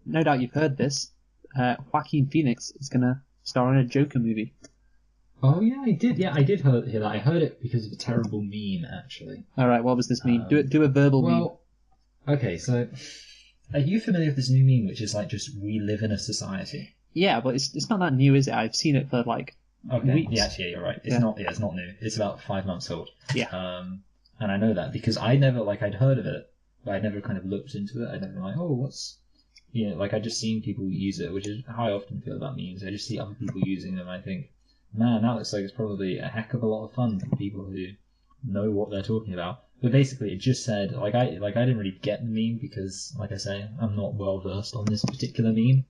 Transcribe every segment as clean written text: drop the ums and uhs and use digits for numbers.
no doubt you've heard this. Joaquin Phoenix is going to star in a Joker movie. Oh yeah, I did. Yeah, I did hear that. I heard it because of a terrible meme, actually. All right, what was this meme? Do a verbal meme. Well, okay, so are you familiar with this new meme, which is like just "we live in a society"? Yeah, but it's not that new, is it? I've seen it for like weeks. Yeah, actually, you're right. It's not. Yeah, it's not new. It's about 5 months old. Yeah. And I know that because I never I'd heard of it, but I never kind of looked into it. I never been like, oh, what's I just seen people use it, which is how I often feel about memes. I just see other people using them. And I think, man, that looks like it's probably a heck of a lot of fun for people who know what they're talking about. But basically, it just said I didn't really get the meme because, like I say, I'm not well versed on this particular meme.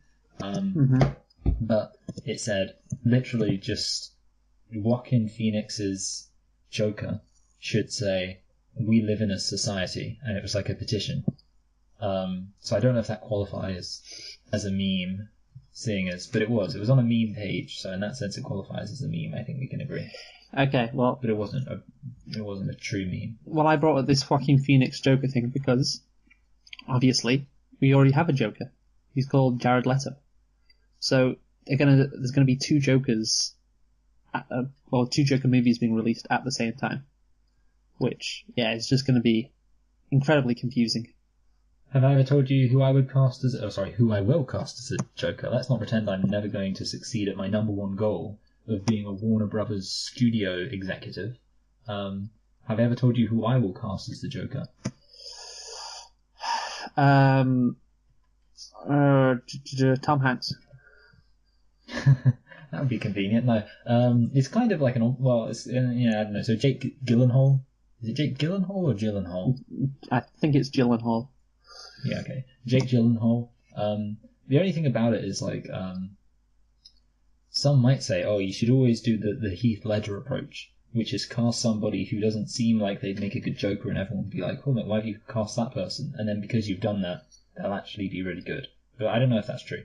But it said literally just Joaquin Phoenix's Joker should say "we live in a society," and it was like a petition. So I don't know if that qualifies as a meme, but it was on a meme page, so in that sense it qualifies as a meme. I think we can agree. Okay, well, but it wasn't a true meme. Well, I brought up this Joaquin Phoenix Joker thing because obviously we already have a Joker. He's called Jared Leto. So there's gonna be two Jokers, two Joker movies being released at the same time, which is just gonna be incredibly confusing. Have I ever told you who I will cast as a Joker? Let's not pretend I'm never going to succeed at my number one goal of being a Warner Brothers studio executive. Have I ever told you who I will cast as the Joker? Tom Hanks. That would be convenient. No, it's kind of like I don't know. So Jake Gyllenhaal. Is it Jake Gyllenhaal or Gyllenhaal? I think it's Gyllenhaal. Yeah, okay. Jake Gyllenhaal. The only thing about it is some might say, oh, you should always do the Heath Ledger approach, which is cast somebody who doesn't seem like they'd make a good Joker, and everyone would be like, oh, no, why have you cast that person? And then because you've done that, they'll actually be really good. But I don't know if that's true.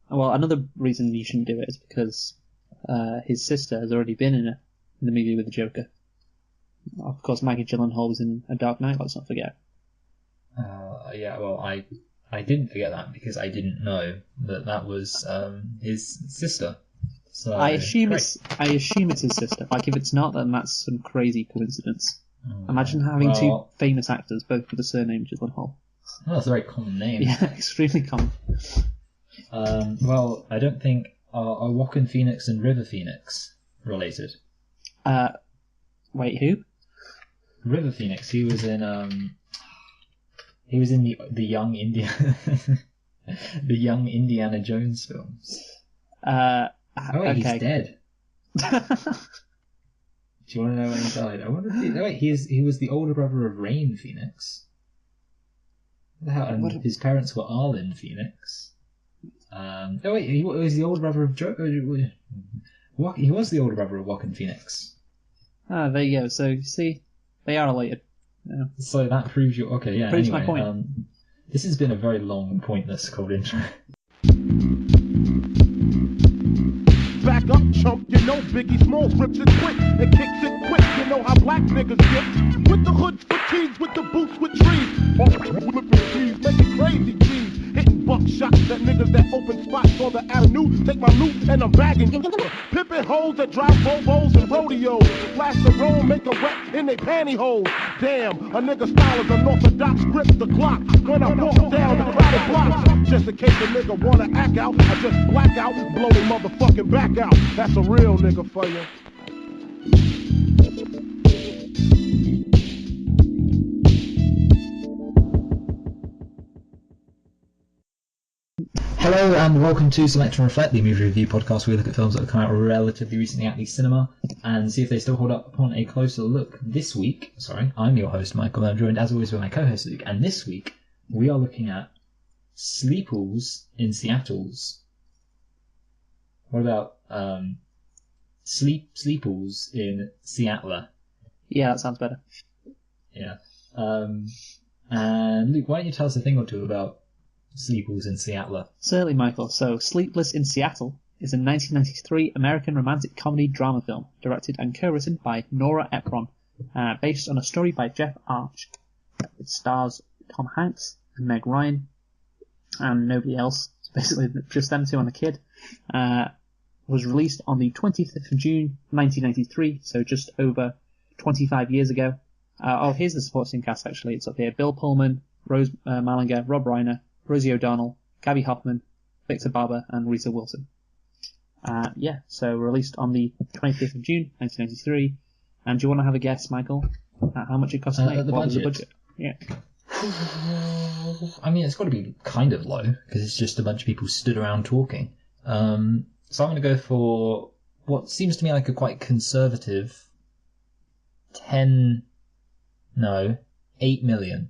Well, another reason you shouldn't do it is because his sister has already been in the movie with the Joker. Of course, Maggie Gyllenhaal was in A Dark Knight, let's not forget. Well, I didn't forget that because I didn't know that was his sister. So I assume it's his sister. Like, if it's not, then that's some crazy coincidence. Imagine having two famous actors, both with the surname Gyllenhaal. Oh, that's a very common name. Yeah, extremely common. Well, I don't think are Joaquin Phoenix and River Phoenix related? Wait, who? River Phoenix. He was in the young Indiana Jones films. Okay. He's dead. Do you want to know when he died? I wonder if he was the older brother of Rain Phoenix. And his parents were Arlen Phoenix. He was the older brother of he was the older brother of Joaquin Phoenix. Ah, there you go. So you see, they are related. Yeah. So that proves you okay. Yeah. Proves anyway, my point. This has been a very long and pointless cold intro. Back up, chump, you know Biggie Smalls rips it quick and kicks it quick. You know how black niggas get with the hoods fatigues, with the boots with trees. Flipping trees, making crazy G's. Hitting buckshots at niggas that open spots on the avenue. Take my loot and I'm bagging. Pimping hoes that drive Volvos and rodeos. Flash the roll, make a wreck in they pantyhose. Damn, a nigga style is unorthodox. Grip the Glock when I walk down the crowded blocks. Just in case a nigga wanna act out, I just black out and blow their motherfucking back out. That's a real nigga for you. Hello and welcome to Select and Reflect, the movie review podcast where we look at films that have come out relatively recently at the cinema and see if they still hold up upon a closer look. This week, I'm your host Michael, and I'm joined as always by my co-host Luke, and this week we are looking at Sleepless in Seattle's. What about Sleeples in Seattle? Yeah, that sounds better. Yeah. And Luke, why don't you tell us a thing or two about Sleeples in Seattle? Certainly, Michael. So, Sleepless in Seattle is a 1993 American romantic comedy drama film directed and co-written by Nora Ephron, based on a story by Jeff Arch. It stars Tom Hanks and Meg Ryan, and nobody else. It's basically just them two and a kid. Was released on the 25th of June 1993, so just over 25 years ago. Here's the supporting cast actually. It's up here: Bill Pullman, Rose Mallinger, Rob Reiner, Rosie O'Donnell, Gabby Hoffman, Victor Barber, and Rita Wilson. So released on the 25th of June 1993. And do you want to have a guess, Michael, at how much it cost to make? What was the budget? Yeah. I mean, it's got to be kind of low because it's just a bunch of people stood around talking. So I'm going to go for what seems to me like a quite conservative 8 million.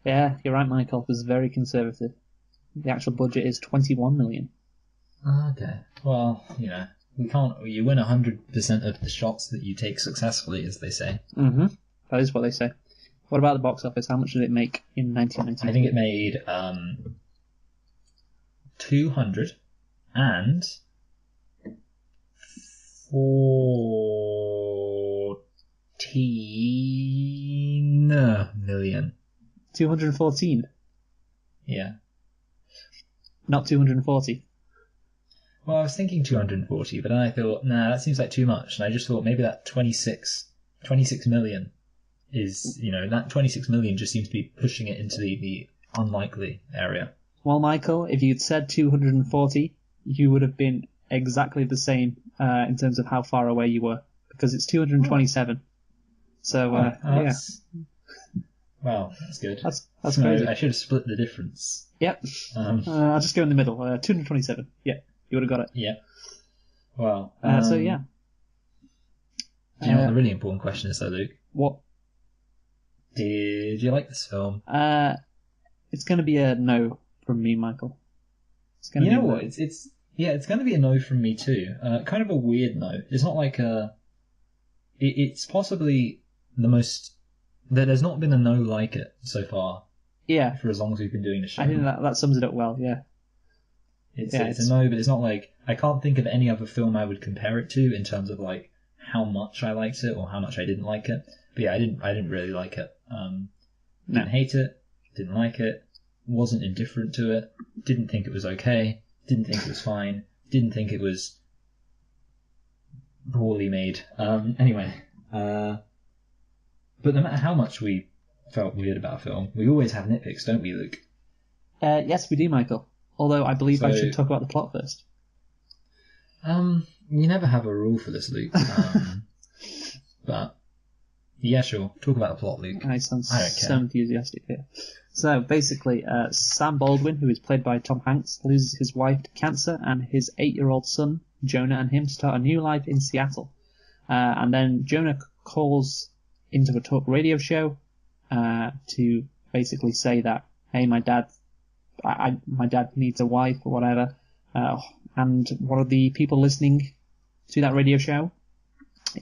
Yeah, you're right, Michael. It was very conservative. The actual budget is 21 million. Okay. Well, you win 100% of the shots that you take successfully, as they say. Mm-hmm. That is what they say. What about the box office? How much did it make in 1993? I think it made 214 million. 214? Yeah. Not 240? Well, I was thinking 240, but then I thought, nah, that seems like too much. And I just thought maybe that 26 million is, that 26 million just seems to be pushing it into the unlikely area. Well, Michael, if you'd said 240, you would have been exactly the same in terms of how far away you were, because it's 227. So, yeah. Wow, that's good. That's crazy. I should have split the difference. Yep. I'll just go in the middle. 227. Yeah, you would have got it. Yeah. Well. So, yeah. Do you know what the really important question is, though, Luke? What? Did you like this film? It's going to be a no from me, Michael. It's going to what? It's going to be a no from me too. Kind of a weird no. It's not like it's possibly the most. There's not been a no like it so far. Yeah. For as long as we've been doing the show. I think that sums it up well. Yeah. It's a no, but it's not like I can't think of any other film I would compare it to in terms of like how much I liked it or how much I didn't like it. But yeah, I didn't really like it. Didn't hate it. Didn't like it. Wasn't indifferent to it. Didn't think it was okay. Didn't think it was fine. Didn't think it was poorly made. Anyway, but no matter how much we felt weird about a film, we always have nitpicks, don't we, Luke? Yes, we do, Michael. Although I believe I should talk about the plot first. You never have a rule for this, Luke. But yeah, sure. Talk about the plot, Luke. I sound so enthusiastic here. So basically, Sam Baldwin, who is played by Tom Hanks, loses his wife to cancer, and his 8-year-old son, Jonah, and him start a new life in Seattle. And then Jonah calls into a talk radio show to basically say that, hey, my dad needs a wife or whatever. And one of the people listening to that radio show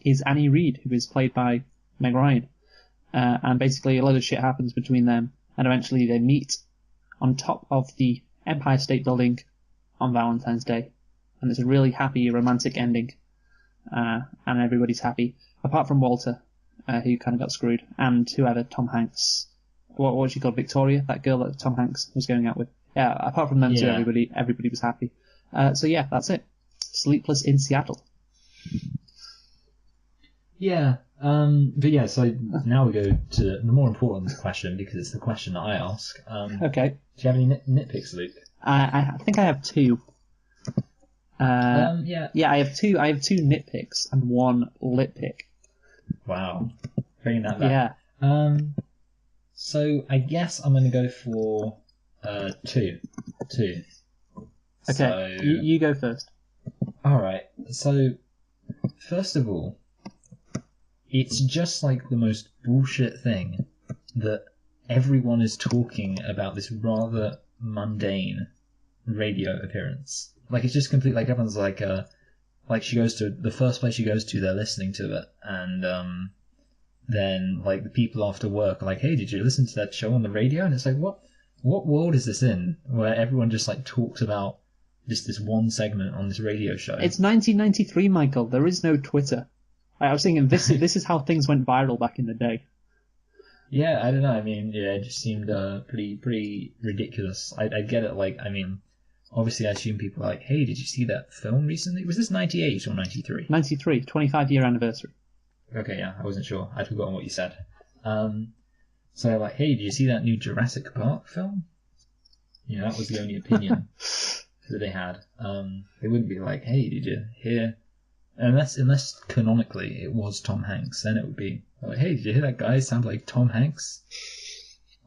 is Annie Reid, who is played by Meg Ryan. And basically a lot of shit happens between them, and eventually they meet on top of the Empire State Building on Valentine's Day. And it's a really happy, romantic ending. And everybody's happy, apart from Walter, who kind of got screwed, and whoever Tom Hanks, what was she called, Victoria, that girl that Tom Hanks was going out with. Yeah, apart from them two, everybody was happy. So yeah, that's it. Sleepless in Seattle. Yeah. But yeah, so now we go to the more important question, because it's the question that I ask. Okay. Do you have any nitpicks, Luke? I think I have two. Yeah. Yeah, I have two nitpicks and one lit pick. Wow. Bringing that back. Yeah. So I guess I'm going to go for two. Okay, So, you go first. Alright, so first of all, it's just like the most bullshit thing that everyone is talking about this rather mundane radio appearance. Like, it's just complete, like, everyone's like she goes to, the first place she goes to, they're listening to it, and then, like, the people after work are like, hey, did you listen to that show on the radio? And it's like, what world is this in, where everyone just, like, talks about just this one segment on this radio show? It's 1993, Michael. There is no Twitter. I was thinking this is how things went viral back in the day. Yeah, I don't know. I mean, yeah, it just seemed pretty ridiculous. I get it. Like, I mean, obviously, I assume people are like, hey, did you see that film recently? Was this 98 or 93? 93, 25-year anniversary. Okay, yeah, I wasn't sure. I'd forgotten what you said. So like, hey, did you see that new Jurassic Park film? You know, that was the only opinion that they had. They wouldn't be like, hey, did you hear? Unless canonically it was Tom Hanks, then it would be like, hey, did you hear that guy sound like Tom Hanks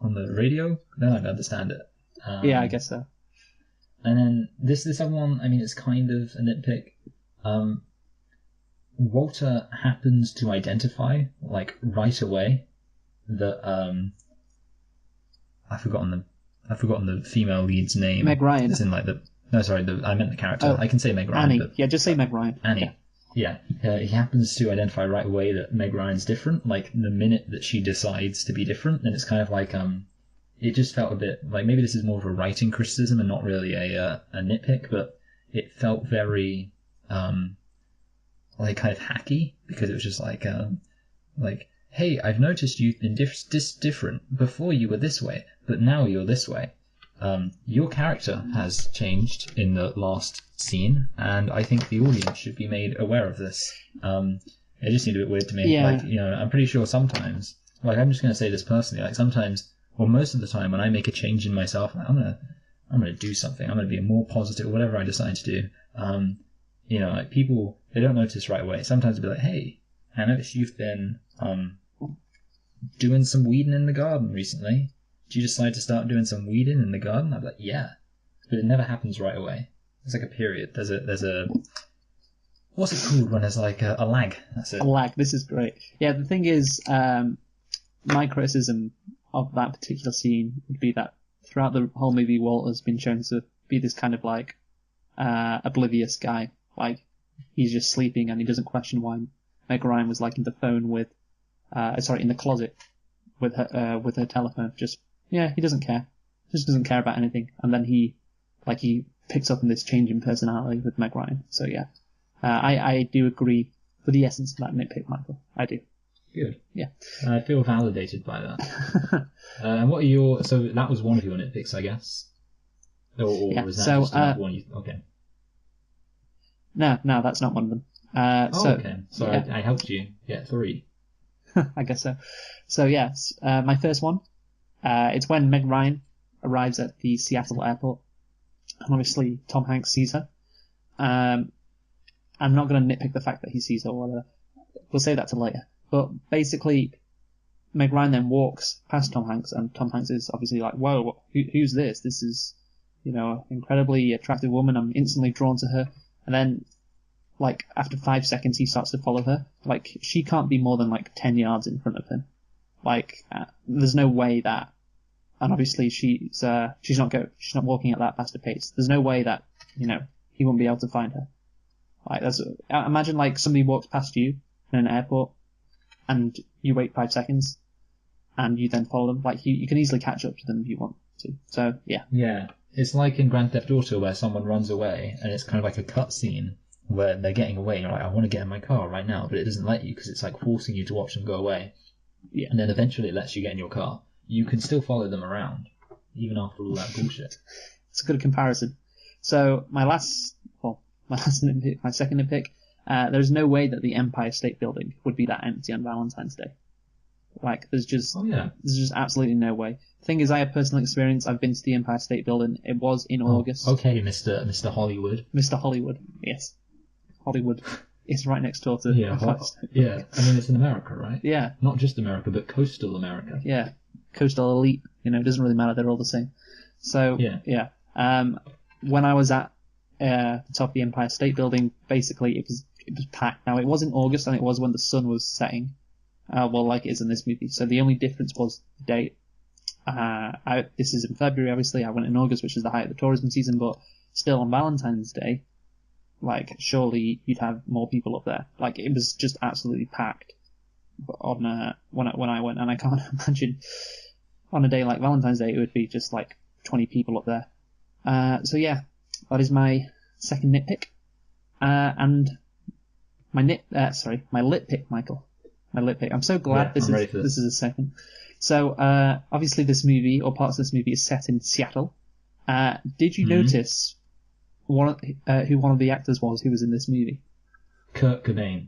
on the radio? Then I'd understand it. Yeah, I guess so. And then this other one, I mean, it's kind of a nitpick. Walter happens to identify, like, right away that I've forgotten the female lead's name. Meg Ryan. As in, like, I meant the character. I can say Meg Ryan. Annie. But Yeah, just say Meg Ryan. Annie. Yeah. He happens to identify right away that Meg Ryan's different. Like, the minute that she decides to be different, then it's kind of like, it just felt a bit, like, maybe this is more of a writing criticism and not really a nitpick, but it felt very, like, kind of hacky, because it was just like, hey, I've noticed you've been different. Before you were this way, but now you're this way. Your character has changed in the last scene, and I think the audience should be made aware of this. It just seemed a bit weird to me. Yeah. Like, you know, I'm pretty sure sometimes, like, I'm just going to say this personally, like, sometimes, or most of the time, when I make a change in myself, I'm gonna do something. I'm gonna be more positive, whatever I decide to do. You know, like, people, they don't notice right away. Sometimes they'll be like, hey, I noticed you've been doing some weeding in the garden recently. Did you decide to start doing some weeding in the garden? I'd be like, yeah. But it never happens right away. There's like a period. There's a what's it called when there's like a lag? That's it. A lag. This is great. Yeah, the thing is, my criticism of that particular scene would be that throughout the whole movie, Walter's been shown to be this kind of like oblivious guy. Like, he's just sleeping and he doesn't question why Meg Ryan was like in the phone with, in the closet with her telephone. Just, yeah, he doesn't care. Just doesn't care about anything. And then he picks up in this change in personality with Meg Ryan. So yeah, I do agree with the essence of that nitpick, Michael. I do. Good. Yeah. I feel validated by that. And what are so that was one of your nitpicks, I guess? Or Yeah, was that so, just another one okay. No, that's not one of them. Okay. So yeah. I helped you get 3. I guess so. So yes, my first one, it's when Meg Ryan arrives at the Seattle airport, and obviously Tom Hanks sees her. I'm not going to nitpick the fact that he sees her or whatever. We'll say that to later. But basically, Meg Ryan then walks past Tom Hanks, and Tom Hanks is obviously like, whoa, who's this? This is, an incredibly attractive woman. I'm instantly drawn to her. And then, like, after 5 seconds, he starts to follow her. Like, she can't be more than, 10 yards in front of him. Like, there's no way that, and obviously she's not walking at that fast a pace. There's no way that, he won't be able to find her. Like, imagine, somebody walks past you in an airport, and you wait 5 seconds, and you then follow them. Like, you can easily catch up to them if you want to. So, yeah. Yeah. It's like in Grand Theft Auto where someone runs away, and it's kind of like a cutscene where they're getting away, and you're like, I want to get in my car right now, but it doesn't let you because it's like forcing you to watch them go away. Yeah. And then eventually it lets you get in your car. You can still follow them around, even after all that bullshit. It's a good comparison. So, my second nitpick, there's no way that the Empire State Building would be that empty on Valentine's Day. Like, there's just absolutely no way. The thing is, I have personal experience. I've been to the Empire State Building. It was in August. Okay, Mr. Hollywood. Mr. Hollywood, yes. Hollywood is right next door to Empire State. Yeah, I mean, it's in America, right? Yeah. Not just America, but coastal America. Yeah. Coastal elite. It doesn't really matter. They're all the same. So, yeah. When I was at the top of the Empire State Building, basically it was packed. Now, it was in August, and it was when the sun was setting. Like it is in this movie. So the only difference was the date. This is in February, obviously. I went in August, which is the height of the tourism season, but still on Valentine's Day, like, surely you'd have more people up there. Like, it was just absolutely packed on when I went, and I can't imagine on a day like Valentine's Day it would be just like 20 people up there. So yeah, that is my second nitpick. And my lit pick, Michael. My lit pick. I'm so glad this is a second. So, obviously this movie, or parts of this movie, is set in Seattle. Did you notice who one of the actors was who was in this movie? Kurt Cobain.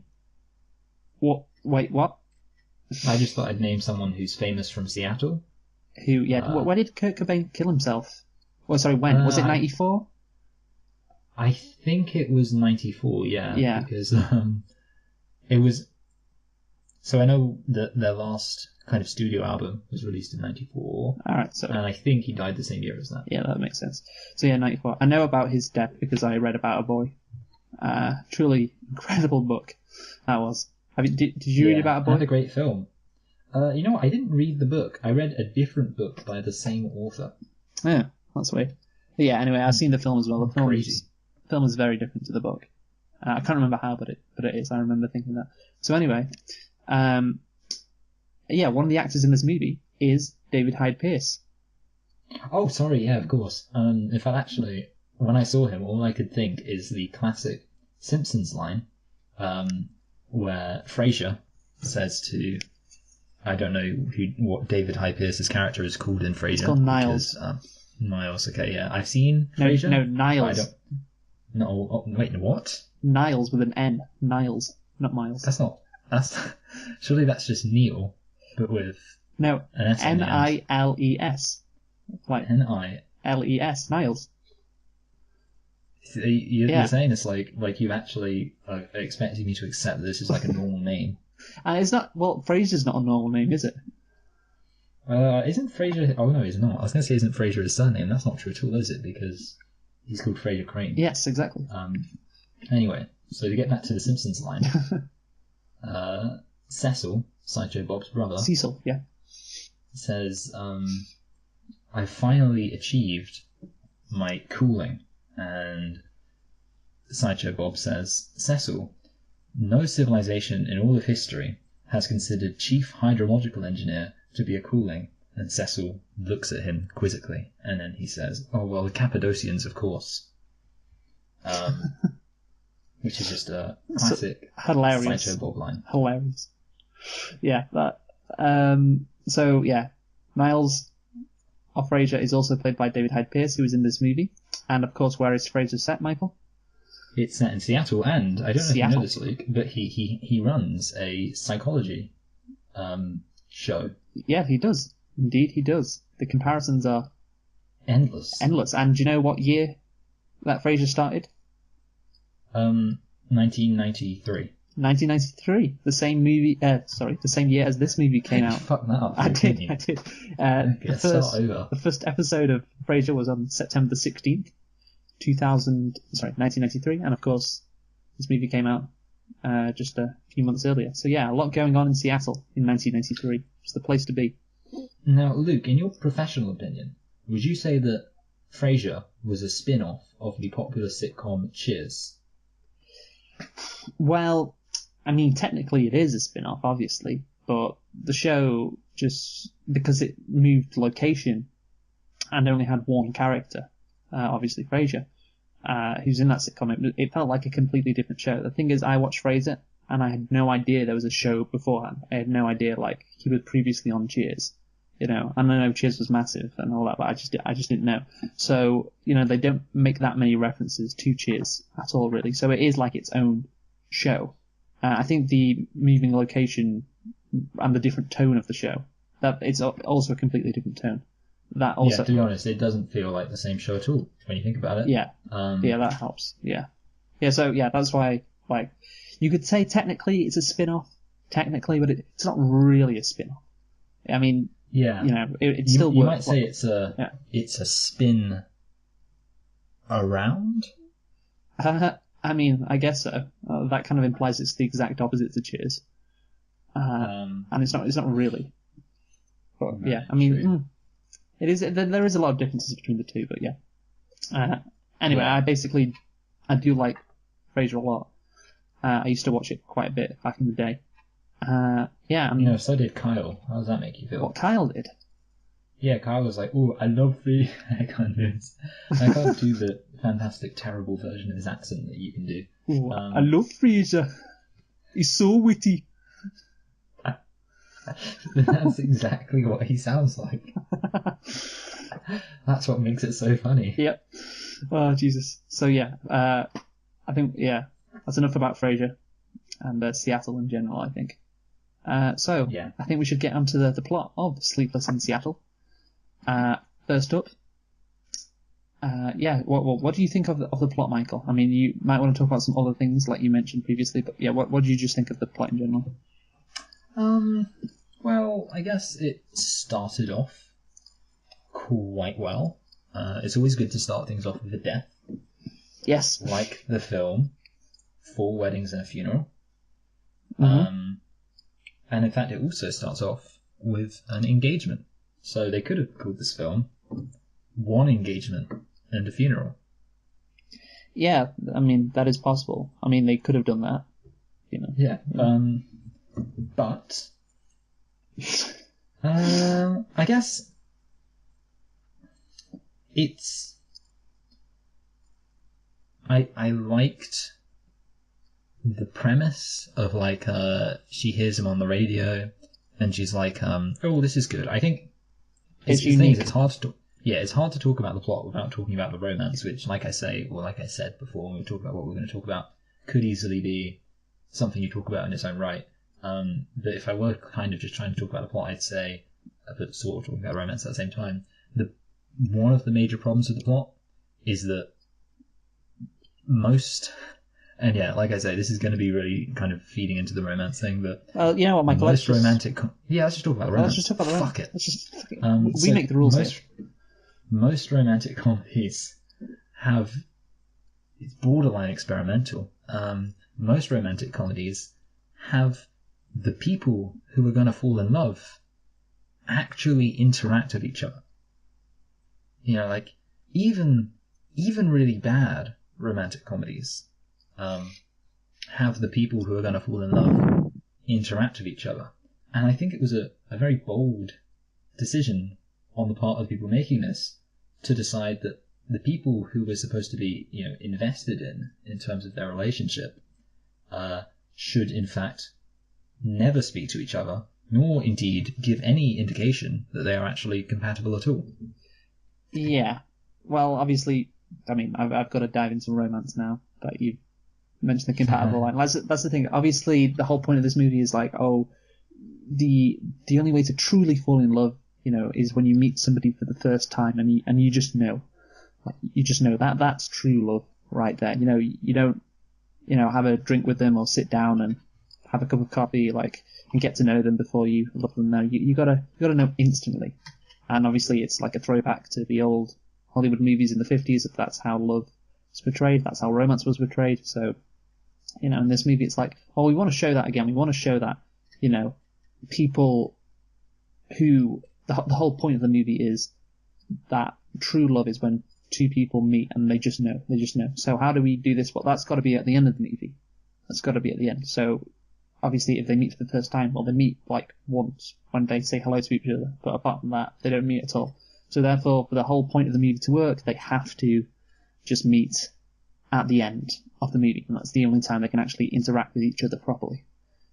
What? Wait, what? I just thought I'd name someone who's famous from Seattle. Who? Yeah. Where did Kurt Cobain kill himself? Well, sorry, when was it? 94? I think it was 94. Yeah. Yeah. Because it was. So I know that their last kind of studio album was released in 94. All right. So. And I think he died the same year as that. Yeah, that makes sense. So yeah, 94. I know about his death because I read About a Boy. Truly incredible book that was. Did you read About a Boy? And a great film. You know what? I didn't read the book. I read a different book by the same author. Yeah, that's weird. But yeah, anyway, I've seen the film as well. The film is very different to the book. I can't remember how, but it is. I remember thinking that. So anyway, yeah, one of the actors in this movie is David Hyde Pierce. Oh, sorry, yeah, of course. In fact, actually, when I saw him, all I could think is the classic Simpsons line, where Frasier says to, I don't know what David Hyde Pierce's character is called in Frasier. It's called Niles. Niles, okay, yeah. I've seen Frasier. No, Niles. Wait, what? Niles with an N. Niles, not Miles. Surely that's just Neil, but with an S. Niles. Like Niles. Niles. You're saying it's like you actually are expecting me to accept that this is like a normal name. And it's not. Well, Frasier's not a normal name, is it? Isn't Frasier? Oh no, he's not. I was going to say, isn't Frasier his surname? That's not true at all, is it? Because he's called Frasier Crane. Yes, exactly. Anyway, so to get back to the Simpsons line, Cecil, Sideshow Bob's brother, Cecil, yeah, says, "I finally achieved my cooling," and Sideshow Bob says, "Cecil, no civilization in all of history has considered chief hydrological engineer to be a cooling." And Cecil looks at him quizzically, and then he says, "Oh, well, the Cappadocians, of course." Which is just a classic hilarious Sideshow Bob line. Hilarious. Yeah, that. So, yeah, Niles of Frasier is also played by David Hyde Pierce, who is in this movie. And, of course, where is Frasier set, Michael? It's set in Seattle, and I don't know if you know this, Luke, but he runs a psychology show. Yeah, he does. Indeed, he does. The comparisons are endless. And do you know what year that Frasier started? 1993. 1993. The same movie. The same year as this movie came out. Fuck that up. I did. The first episode of Frasier was on September 16th, 1993, and of course, this movie came out just a few months earlier. So yeah, a lot going on in Seattle in 1993. It's the place to be. Now, Luke, in your professional opinion, would you say that Frasier was a spin-off of the popular sitcom Cheers? Well, I mean, technically it is a spin-off, obviously, but the show, just because it moved location and only had one character, obviously Frasier, who's in that sitcom, it felt like a completely different show. The thing is, I watched Frasier, and I had no idea there was a show beforehand. I had no idea, like, he was previously on Cheers. You know, and I know Cheers was massive and all that, but I just didn't know. So, you know, they don't make that many references to Cheers at all, really. So it is like its own show. I think the moving location and the different tone of the show, that it's also a completely different tone. That also, yeah, to be honest, it doesn't feel like the same show at all when you think about it. Yeah, yeah, that helps. Yeah, so yeah, that's why, like, you could say technically it's a spin-off, but it's not really a spin-off. I mean, yeah, you know, it still works. You might say it's a spin around. I mean, I guess so. That kind of implies it's the exact opposite to Cheers, and it's not really. But yeah, I mean, it is. There is a lot of differences between the two, but yeah. Anyway, yeah. I do like Frasier a lot. I used to watch it quite a bit back in the day. Yeah. You know, so did Kyle. How does that make you feel? What Kyle did? Yeah, Kyle was like, "Oh, I love the." I can't do the fantastic, terrible version of his accent that you can do. Ooh, I love Frasier. He's so witty. That's exactly what he sounds like. That's what makes it so funny. Yep. Oh, Jesus. So, yeah, I think, that's enough about Frasier and Seattle in general, I think. So, Yeah. I think we should get onto the plot of Sleepless in Seattle. First up, what do you think of the plot, Michael? I mean, you might want to talk about some other things like you mentioned previously, but yeah, what do you just think of the plot in general? Well, I guess it started off quite well. It's always good to start things off with a death, Yes. like the film 4 Weddings and a Funeral. Mm-hmm. And in fact, it also starts off with an engagement. So they could have called this film 1 Engagement and a Funeral. Yeah, I mean, that is possible. I mean, they could have done that, you know. Yeah. But I guess it's... I liked the premise of, like, she hears him on the radio and she's like, oh, this is good. I think It's the thing unique. is, it's hard to talk about the plot without talking about the romance, which, like I said before when we talk about what we're going to talk about, could easily be something you talk about in its own right. But if I were kind of just trying to talk about the plot, I'd say, but sort of talking about romance at the same time, one of the major problems with the plot is that most... And yeah, like I say, this is going to be really kind of feeding into the romance thing, but... Well, you know what, Michael, let's just talk about the romance. Let's just talk about the romance. Fuck it. Let's just, we make the rules here. Most romantic comedies have... It's borderline experimental. Most romantic comedies have the people who are going to fall in love actually interact with each other. You know, like, even really bad romantic comedies have the people who are going to fall in love interact with each other. And I think it was a very bold decision on the part of the people making this to decide that the people who were supposed to be, you know, invested in terms of their relationship should in fact never speak to each other, nor indeed give any indication that they are actually compatible at all. Yeah. Well, obviously, I mean, I've got to dive into romance now that you mentioned the compatible line. That's the thing. Obviously, the whole point of this movie is like, oh, the only way to truly fall in love, you know, is when you meet somebody for the first time and you just know. Like, you just know that's true love right there. You know, you don't, you know, have a drink with them or sit down and have a cup of coffee, like, and get to know them before you love them. No, you gotta know instantly. And obviously, it's like a throwback to the old Hollywood movies in the 50s. If that's how love was portrayed, that's how romance was portrayed. So, you know, in this movie, it's like, oh, we want to show that again. We want to show that, you know, people who the whole point of the movie is that true love is when 2 people meet and they just know. So how do we do this? Well, that's got to be at the end of the movie. That's got to be at the end. So obviously, if they meet for the first time, well, they meet like once when they say hello to each other. But apart from that, they don't meet at all. So therefore, for the whole point of the movie to work, they have to just meet at the end of the movie, and that's the only time they can actually interact with each other properly.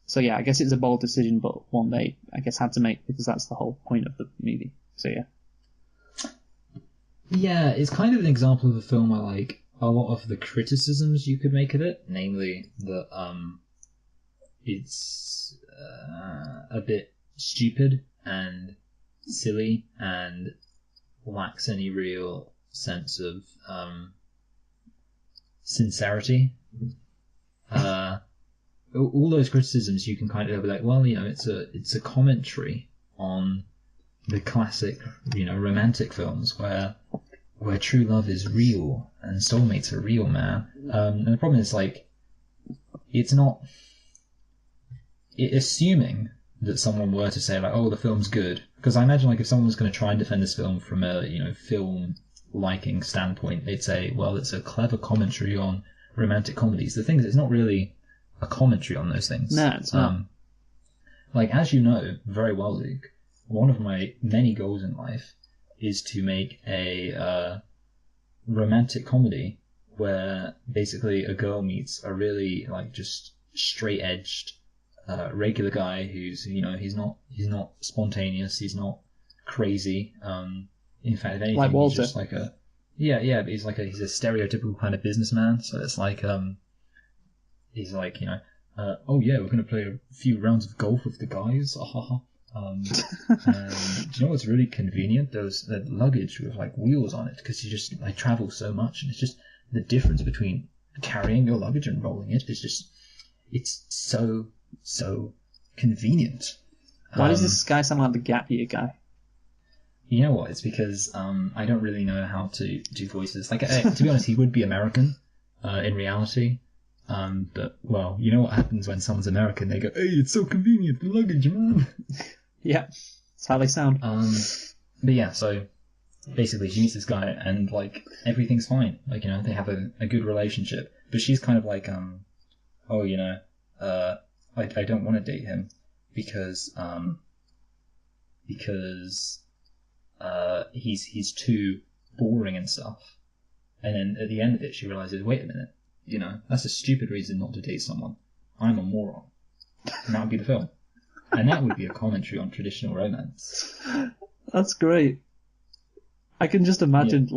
So yeah, I guess it's a bold decision, but one they, I guess, had to make because that's the whole point of the movie. So yeah. Yeah, it's kind of an example of a film where, like, a lot of the criticisms you could make of it, namely that it's a bit stupid and silly and lacks any real sense of sincerity. All those criticisms you can kind of be like, well, you know, it's a commentary on the classic, you know, romantic films where true love is real and soulmates are real, man. And the problem is, like, it's not... assuming that someone were to say, like, oh, the film's good, because I imagine, like, if someone was going to try and defend this film from a, you know, film liking standpoint, they'd say, well, it's a clever commentary on romantic comedies. The thing is, it's not really a commentary on those things. No, it's not. Like, as you know very well, Luke, one of my many goals in life is to make a romantic comedy where basically a girl meets a really, like, just straight-edged regular guy who's he's not spontaneous, he's not crazy. In fact, if anything, Like Walter. he's just like a but he's a stereotypical kind of businessman. So it's like he's like oh yeah, we're gonna play a few rounds of golf with the guys. And do you know what's really convenient? The luggage with like wheels on it, because you just travel so much, and it's just the difference between carrying your luggage and rolling it is just it's so convenient. Why does this guy sound like the Gap Year guy? You know what? It's because I don't really know how to do voices. Like to be honest, he would be American in reality. But well, you know what happens when someone's American? They go, "Hey, it's so convenient, the luggage, man." Yeah, that's how they sound. But yeah, so basically she meets this guy and like everything's fine. Like they have a good relationship. But she's kind of like I don't want to date him because he's too boring and stuff. And then at the end of it, she realizes, wait a minute, that's a stupid reason not to date someone. I'm a moron. And that would be the film. And that would be a commentary on traditional romance. That's great. I can just imagine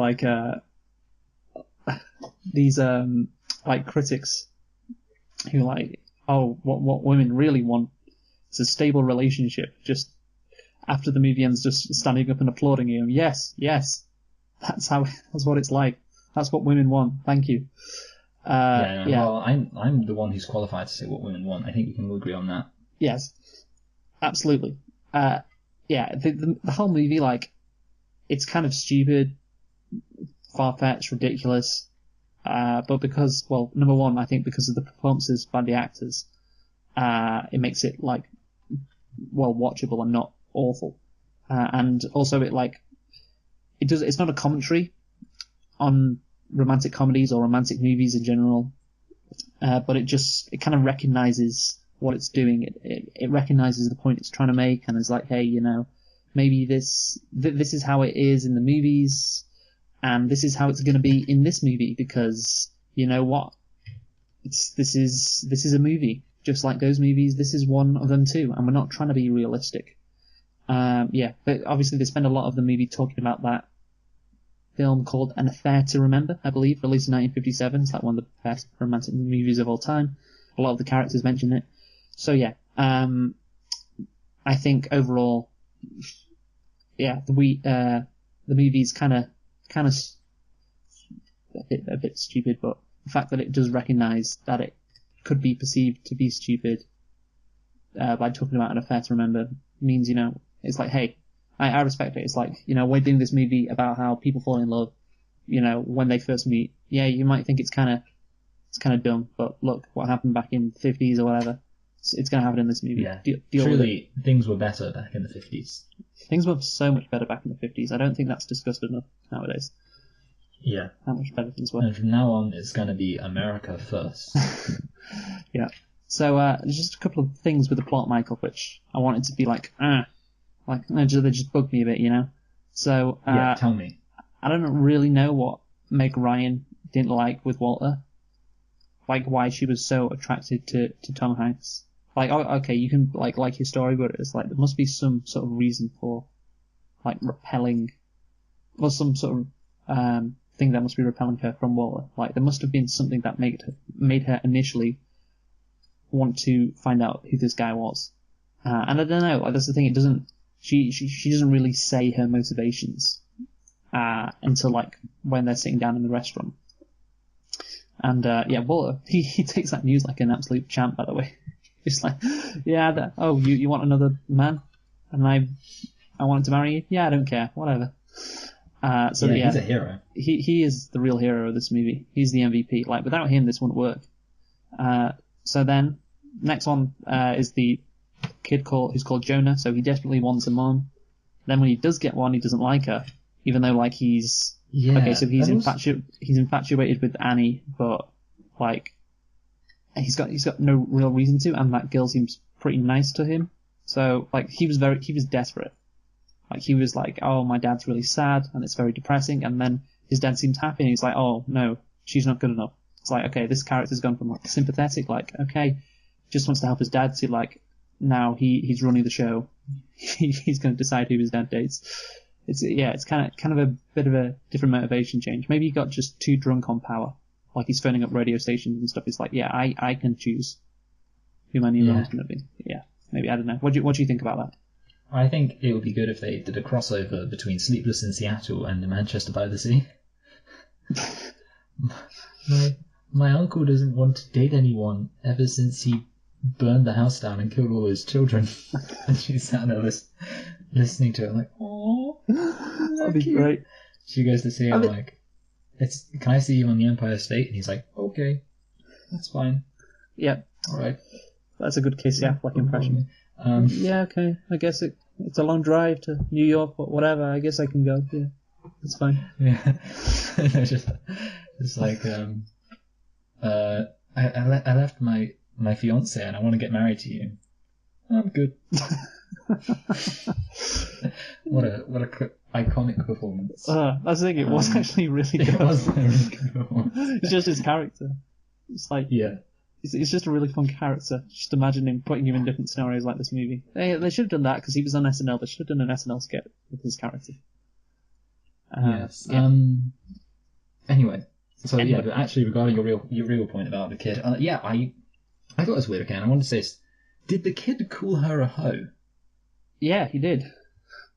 these critics who what women really want is a stable relationship. Just after the movie ends, just standing up and applauding you. Yes, that's what it's like. That's what women want. Thank you. Well, I'm the one who's qualified to say what women want. I think we can all agree on that. Yes, absolutely. The whole movie, it's kind of stupid, far-fetched, ridiculous. But because, well, number one, I think because of the performances by the actors, it makes it watchable and not awful. And also it's not a commentary on romantic comedies or romantic movies in general, but it kind of recognizes what it's doing. It recognizes the point it's trying to make, and is like, hey, maybe this is how it is in the movies, and this is how it's going to be in this movie, because you know what, this is a movie just like those movies. This is one of them too, and we're not trying to be realistic. But obviously they spend a lot of the movie talking about that film called An Affair to Remember, I believe, released in 1957. It's one of the best romantic movies of all time. A lot of the characters mention it. So I think overall, the movie's kind of a bit stupid, but the fact that it does recognise that it could be perceived to be stupid by talking about An Affair to Remember means, it's like, hey, I respect it. It's like, we're doing this movie about how people fall in love, when they first meet. Yeah, you might think it's kind of dumb, but look what happened back in the 50s or whatever. It's going to happen in this movie. Yeah, deal truly, with it. Things were better back in the 50s. Things were so much better back in the 50s. I don't think that's discussed enough nowadays. Yeah. How much better things were. And from now on, it's going to be America first. Yeah. So, just a couple of things with the plot, Michael, which I wanted to be they just bugged me a bit, So, tell me. I don't really know what Meg Ryan didn't like with Walter. Why she was so attracted to Tom Hanks. Okay, you can like his story, but it's there must be some sort of reason for repelling, or some sort of thing that must be repelling her from Walter. There must have been something that made her initially want to find out who this guy was. And I don't know. That's the thing. It doesn't. She doesn't really say her motivations until when they're sitting down in the restaurant. And Walter, he takes that news like an absolute champ, by the way. He's like, you want another man, and I wanted to marry you. Yeah, I don't care, whatever. He's a hero. He is the real hero of this movie. He's the MVP. Without him, this wouldn't work. So then, next one is the kid who's called Jonah. So he desperately wants a mom. Then when he does get one, he doesn't like her, even though he's he's infatuated with Annie, but he's got no real reason to, and that girl seems pretty nice to him. So he was desperate. He was like, oh, my dad's really sad and it's very depressing, and then his dad seems happy and he's like, oh no, she's not good enough. It's okay, this character's gone from sympathetic, okay, just wants to help his dad. See, like now he's running the show. He's going to decide who his dad dates. It's kind of a bit of a different motivation change. Maybe he got just too drunk on power. Like he's phoning up radio stations and stuff. He's like, yeah, I can choose who my new role's going to be. Yeah, maybe, I don't know. What do you think about that? I think it would be good if they did a crossover between Sleepless in Seattle and Manchester by the Sea. My uncle doesn't want to date anyone ever since he burned the house down and killed all his children. And she sat there listening to it like, oh, that'd be great. She goes to see him like, can I see you on the Empire State? And he's like, okay, that's fine. Yeah. All right. That's a good Casey Affleck impression. Yeah, okay. I guess it's a long drive to New York, but whatever. I guess I can go. Yeah, it's fine. Yeah. It's like, I left my fiance and I want to get married to you. I'm good. What a iconic performance. That's the thing. It was actually really good. It was a really good performance. It's just his character. It's like, yeah. It's just a really fun character. Just imagine putting him in different scenarios like this movie. They should have done that because he was on SNL. They should have done an SNL skit with his character. Yes. Yeah. Anyway. So yeah, but actually regarding your real point about the kid, I thought it was weird. Again, I wanted to say, did the kid call her a hoe? Yeah, he did.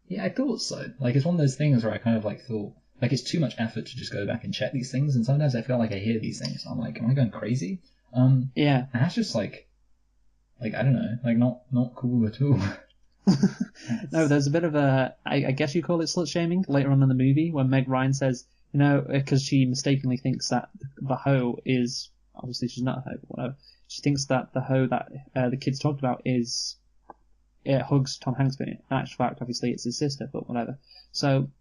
Yeah, I thought so. Like, it's one of those things where I kind of like thought, like, it's too much effort to just go back and check these things, and sometimes I feel like I hear these things, and I'm like, am I going crazy? Yeah. And that's just like I don't know, like not cool at all. No, there's a bit of I guess you call it slut shaming later on in the movie when Meg Ryan says, because she mistakenly thinks that the hoe is, obviously she's not a hoe, but whatever. She thinks that the hoe that the kids talked about it hugs Tom Hanks, but in actual fact, obviously it's his sister, but whatever. So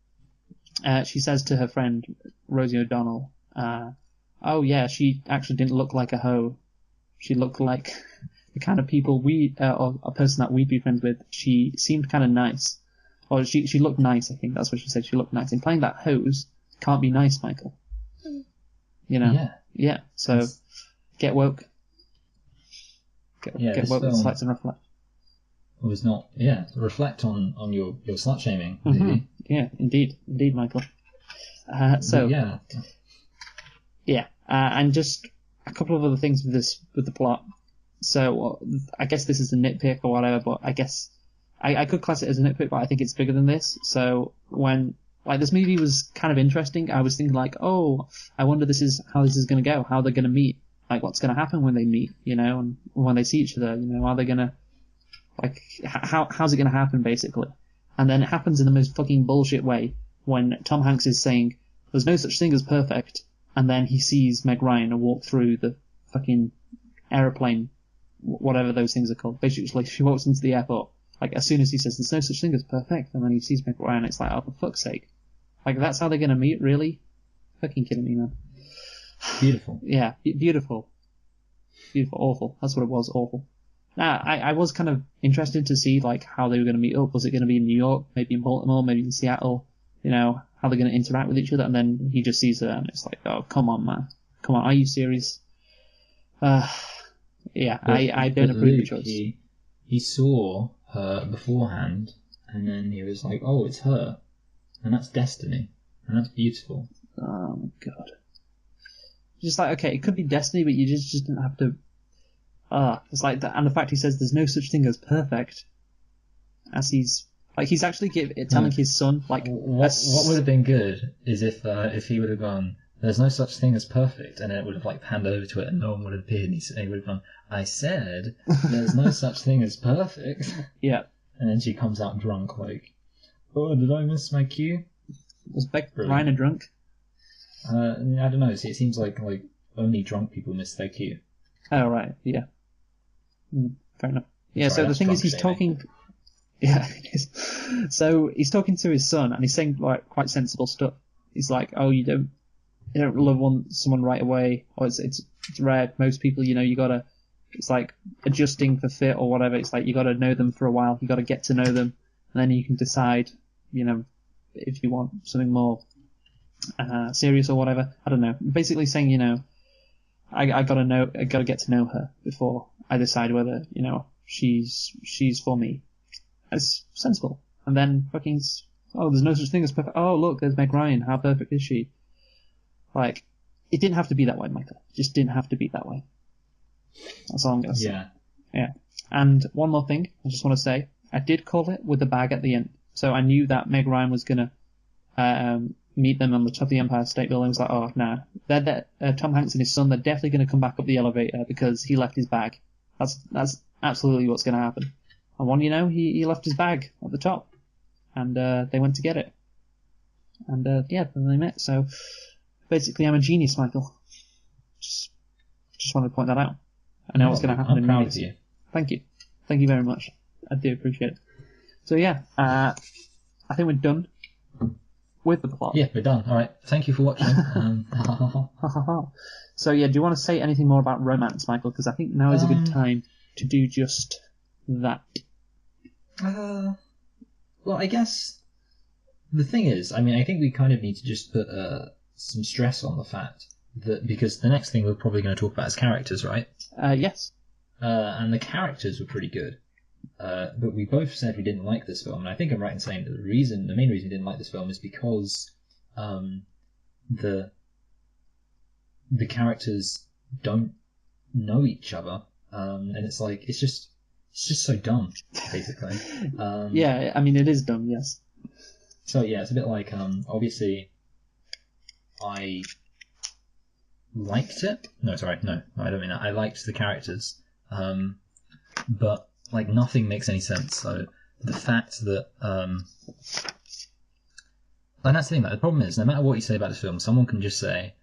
she says to her friend Rosie O'Donnell, oh yeah, she actually didn't look like a hoe. She looked like the kind of people or a person that we'd be friends with. She seemed kind of nice. Or she looked nice, I think that's what she said. She looked nice. And playing that hose can't be nice, Michael. Yeah. Yeah, so get woke. Get woke with Slights and Reflect. It was not, reflect on your slut shaming. Mm-hmm. Yeah, indeed, Michael. And just a couple of other things with the plot. So I guess this is a nitpick or whatever, but I guess I could class it as a nitpick, but I think it's bigger than this. So when this movie was kind of interesting, I was thinking like, oh, I wonder how this is going to go, how they're going to meet, like what's going to happen when they meet, and when they see each other, are they going to, like, how's it going to happen basically? And then it happens in the most fucking bullshit way when Tom Hanks is saying there's no such thing as perfect. And then he sees Meg Ryan walk through the fucking aeroplane, whatever those things are called. Basically, she walks into the airport. Like, as soon as he says there's no such thing as perfect, and then he sees Meg Ryan, it's like, oh, for fuck's sake. Like, that's how they're going to meet, really? Fucking kidding me, man. Beautiful. Yeah, beautiful. Beautiful, awful. That's what it was, awful. Now, I was kind of interested to see, like, how they were going to meet up. Was it going to be in New York, maybe in Baltimore, maybe in Seattle? How they're going to interact with each other, and then he just sees her, and it's like, oh, come on, man. Come on, are you serious? I don't approve of the choice. He saw her beforehand, and then he was like, oh, it's her. And that's destiny. And that's beautiful. Oh, my God. Just like, okay, it could be destiny, but you just didn't have to... it's like that, and the fact he says there's no such thing as perfect, as he's actually telling his son, like... What would have been good is if he would have gone, there's no such thing as perfect, and then it would have, like, panned over to it and no one would have appeared, and he would have gone, I said, there's no such thing as perfect. Yeah. And then she comes out drunk, like, oh, did I miss my cue? Was Meg Ryan a drunk? I don't know, see, it seems like only drunk people miss their cue. Oh, right, yeah. Fair enough. Yeah, so the thing is, he's talking... Yeah, it is. So he's talking to his son, and he's saying like quite sensible stuff. He's like, "Oh, you don't love someone right away, or it's rare. Most people, you gotta. It's like adjusting for fit or whatever. It's like you gotta know them for a while. You gotta get to know them, and then you can decide, if you want something more serious or whatever. I don't know. Basically saying, I gotta get to know her before I decide whether, she's for me. That's sensible. And then fucking, there's no such thing as perfect. Oh, look, there's Meg Ryan. How perfect is she? Like, it didn't have to be that way, Michael. It just didn't have to be that way. That's all I'm going to say. Yeah. And one more thing, I just want to say, I did call it with the bag at the end. So I knew that Meg Ryan was going to meet them on the top of the Empire State Building. I was like, oh, nah. Tom Hanks and his son, they're definitely going to come back up the elevator because he left his bag. That's absolutely what's going to happen. And one, he left his bag at the top. And they went to get it. And, then they met. So, basically, I'm a genius, Michael. Just wanted to point that out. I know what's going to happen in proud minutes. of you. Thank you. Thank you very much. I do appreciate it. So, I think we're done with the plot. Yeah, we're done. All right. Thank you for watching. So, do you want to say anything more about romance, Michael? Because I think now is a good time to do just that. Well, I guess the thing is, I think we kind of need to just put some stress on the fact that, because the next thing we're probably going to talk about is characters, right? Yes. And the characters were pretty good. But we both said we didn't like this film, and I think I'm right in saying that the main reason we didn't like this film is because the characters don't know each other, and it's just so dumb, basically. It is dumb, yes. So yeah, it's a bit like obviously I liked it. No, I don't mean that. I liked the characters, but like nothing makes any sense. So the fact that and that's the thing. Like, the problem is, no matter what you say about this film, someone can just say,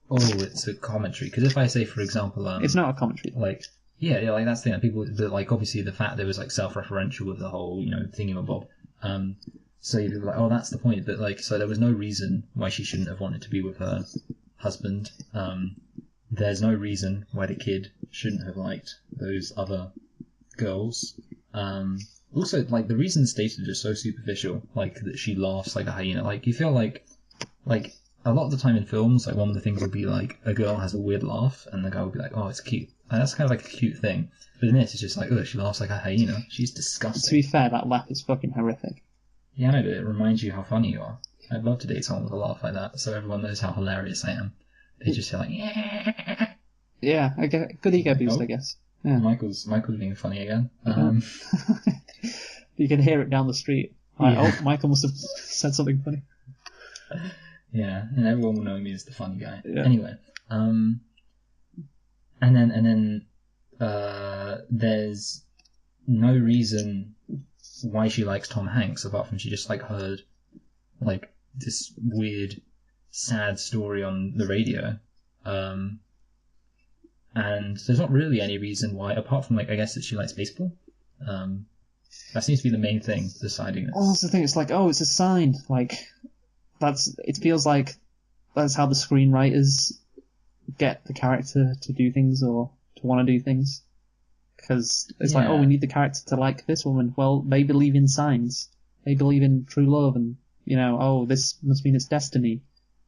"Oh, it's a commentary." Because if I say, for example, it's not a commentary. Like, yeah, like that's the thing. People, like, obviously the fact there was like self-referential with the whole, thingamabob. So you'd be like, "Oh, that's the point." But like, so there was no reason why she shouldn't have wanted to be with her husband. There's no reason why the kid shouldn't have liked those other girls. Also, like, the reasons stated are so superficial, like that she laughs like a hyena. Like, you feel like a lot of the time in films, like, one of the things will be like a girl has a weird laugh and the guy will be like, "Oh, it's cute," and that's kind of like a cute thing. But in this, it's just like, "Oh, she laughs like a hyena. She's disgusting." To be fair, that laugh is fucking horrific. Yeah, I know, but it reminds you how funny you are. I'd love to date someone with a laugh like that, so everyone knows how hilarious I am. They just feel like, yeah. Yeah, I get good ego boost, I guess. Yeah. Michael's being funny again. You can hear it down the street. Like, Yeah. Oh, Michael must have said something funny. Yeah, and everyone will know me as the funny guy. Yeah. Anyway, and then there's no reason why she likes Tom Hanks apart from she just like heard like this weird sad story on the radio, and there's not really any reason why apart from like I guess that she likes baseball. That seems to be the main thing deciding this. Oh, that's the thing. It's like, oh, it's a sign. Like, it feels like that's how the screenwriters get the character to do things or to want to do things. Because it's like, oh, we need the character to like this woman. Well, they believe in signs. They believe in true love and, oh, this must mean it's destiny.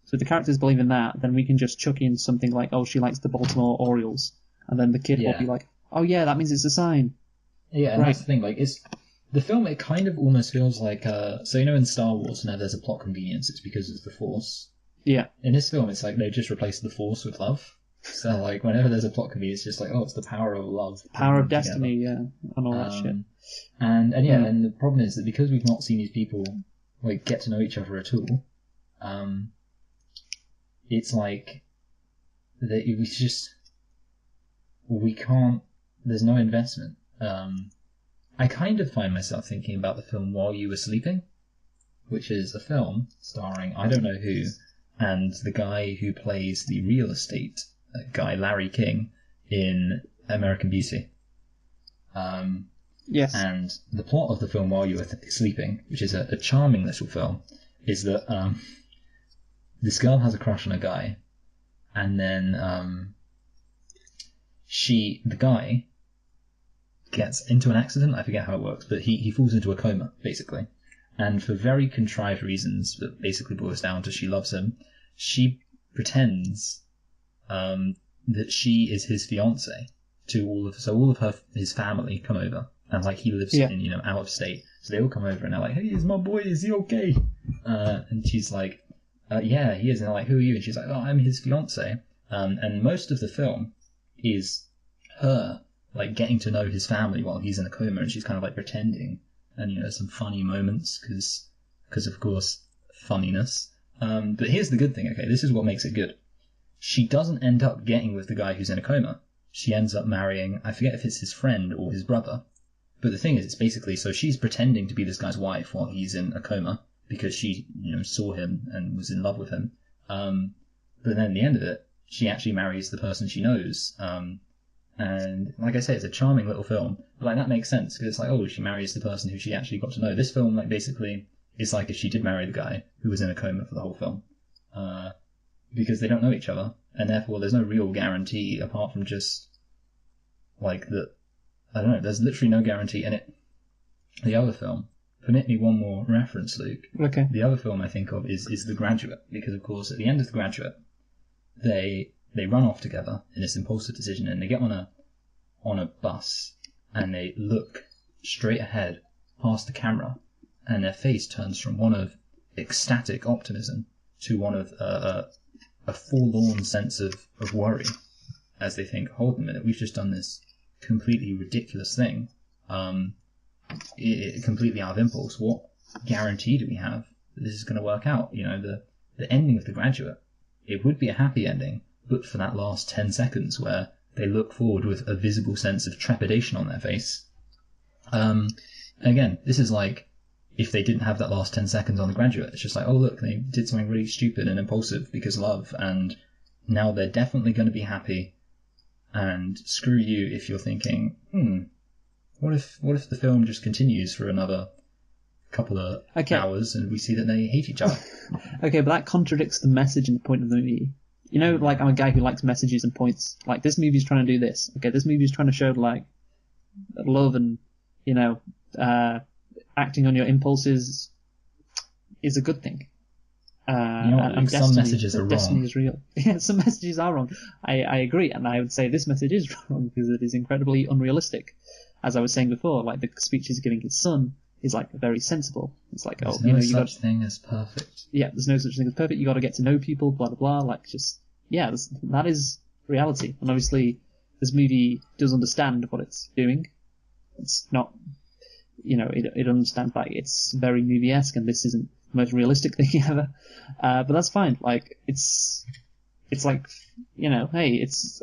So if the characters believe in that, then we can just chuck in something like, oh, she likes the Baltimore Orioles. And then the kid will be like, oh, yeah, that means it's a sign. Yeah, and that's the thing. Like, the film, it kind of almost feels like, so in Star Wars, whenever there's a plot convenience, it's because of the Force. Yeah. In this film, it's like they just replaced the Force with love. So, like, whenever there's a plot convenience, it's just like, oh, it's the power of love. Power of destiny, yeah, and all that shit. And and the problem is that because we've not seen these people, like, get to know each other at all, it's like, that we can't, there's no investment. I kind of find myself thinking about the film While You Were Sleeping, which is a film starring I don't know who, and the guy who plays the real estate guy, Larry King, in American Beauty. Yes. And the plot of the film While You Were Sleeping, which is a charming little film, is that this girl has a crush on a guy, and then the guy gets into an accident. I forget how it works, but he falls into a coma, basically. And for very contrived reasons, that basically boils down to she loves him, she pretends that she is his fiancée to all of his family come over, and like he lives in out of state, so they all come over and they're like, hey, is my boy, is he okay? And she's like, yeah, he is. And they're like, who are you? And she's like, oh, I'm his fiance. And most of the film is her like getting to know his family while he's in a coma, and she's kind of like pretending, and there's some funny moments because of course funniness. But here's the good thing. Okay, this is what makes it good. She doesn't end up getting with the guy who's in a coma. She ends up marrying, I forget if it's his friend or his brother. But the thing is, it's basically, so she's pretending to be this guy's wife while he's in a coma because she, saw him and was in love with him. But then at the end of it, she actually marries the person she knows. And like I say, it's a charming little film. But like that makes sense because it's like, oh, she marries the person who she actually got to know. This film, like basically, is like if she did marry the guy who was in a coma for the whole film. Because they don't know each other, and therefore there's no real guarantee apart from just like that. I don't know. There's literally no guarantee in it. The other film, permit me one more reference, Luke. Okay. The other film I think of is The Graduate, because of course at the end of The Graduate, they run off together in this impulsive decision, and they get on a bus, and they look straight ahead past the camera, and their face turns from one of ecstatic optimism to one of a forlorn sense of worry, as they think, hold a minute, we've just done this completely ridiculous thing, completely out of impulse. What guarantee do we have that this is going to work out? The ending of The Graduate, it would be a happy ending, but for that last 10 seconds where they look forward with a visible sense of trepidation on their face. Again, this is like, if they didn't have that last 10 seconds on The Graduate, it's just like, oh look, they did something really stupid and impulsive because love, and now they're definitely going to be happy, and screw you if you're thinking, what if the film just continues for another couple of hours and we see that they hate each other? Okay, but that contradicts the message and the point of the movie. Like, I'm a guy who likes messages and points. Like, this movie's trying to do this. Okay, this movie's trying to show, like, love and, acting on your impulses is a good thing. And some messages are wrong. Destiny is real. Yeah, some messages are wrong. I agree, and I would say this message is wrong because it is incredibly unrealistic. As I was saying before, like the speech he's giving his son is like very sensible. It's like, there's no such thing as perfect. Yeah, there's no such thing as perfect. You got to get to know people, blah blah blah. Like, just that is reality. And obviously, this movie does understand what it's doing. It's not. It understands like it's very movie-esque, and this isn't the most realistic thing ever. But that's fine. Like, it's like, hey, it's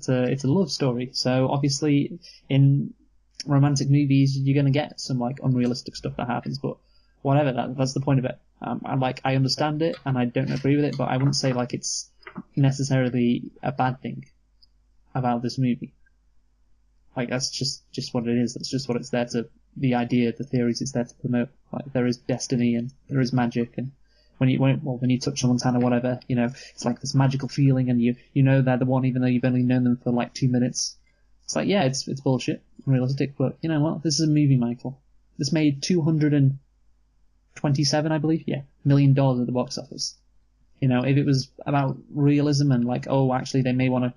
a love story. So obviously, in romantic movies, you're gonna get some like unrealistic stuff that happens. But whatever, that's the point of it. I understand it, and I don't agree with it, but I wouldn't say like it's necessarily a bad thing about this movie. Like, that's just what it is. That's just what it's there to, the idea, the theories it's there to promote. Like, there is destiny and there is magic, and when you touch someone's hand or whatever, it's like this magical feeling, and you know they're the one even though you've only known them for like 2 minutes. It's like, yeah, it's bullshit, unrealistic, but you know what? This is a movie, Michael. This made $227, I believe, million at the box office. If it was about realism and like, oh, actually they may want to,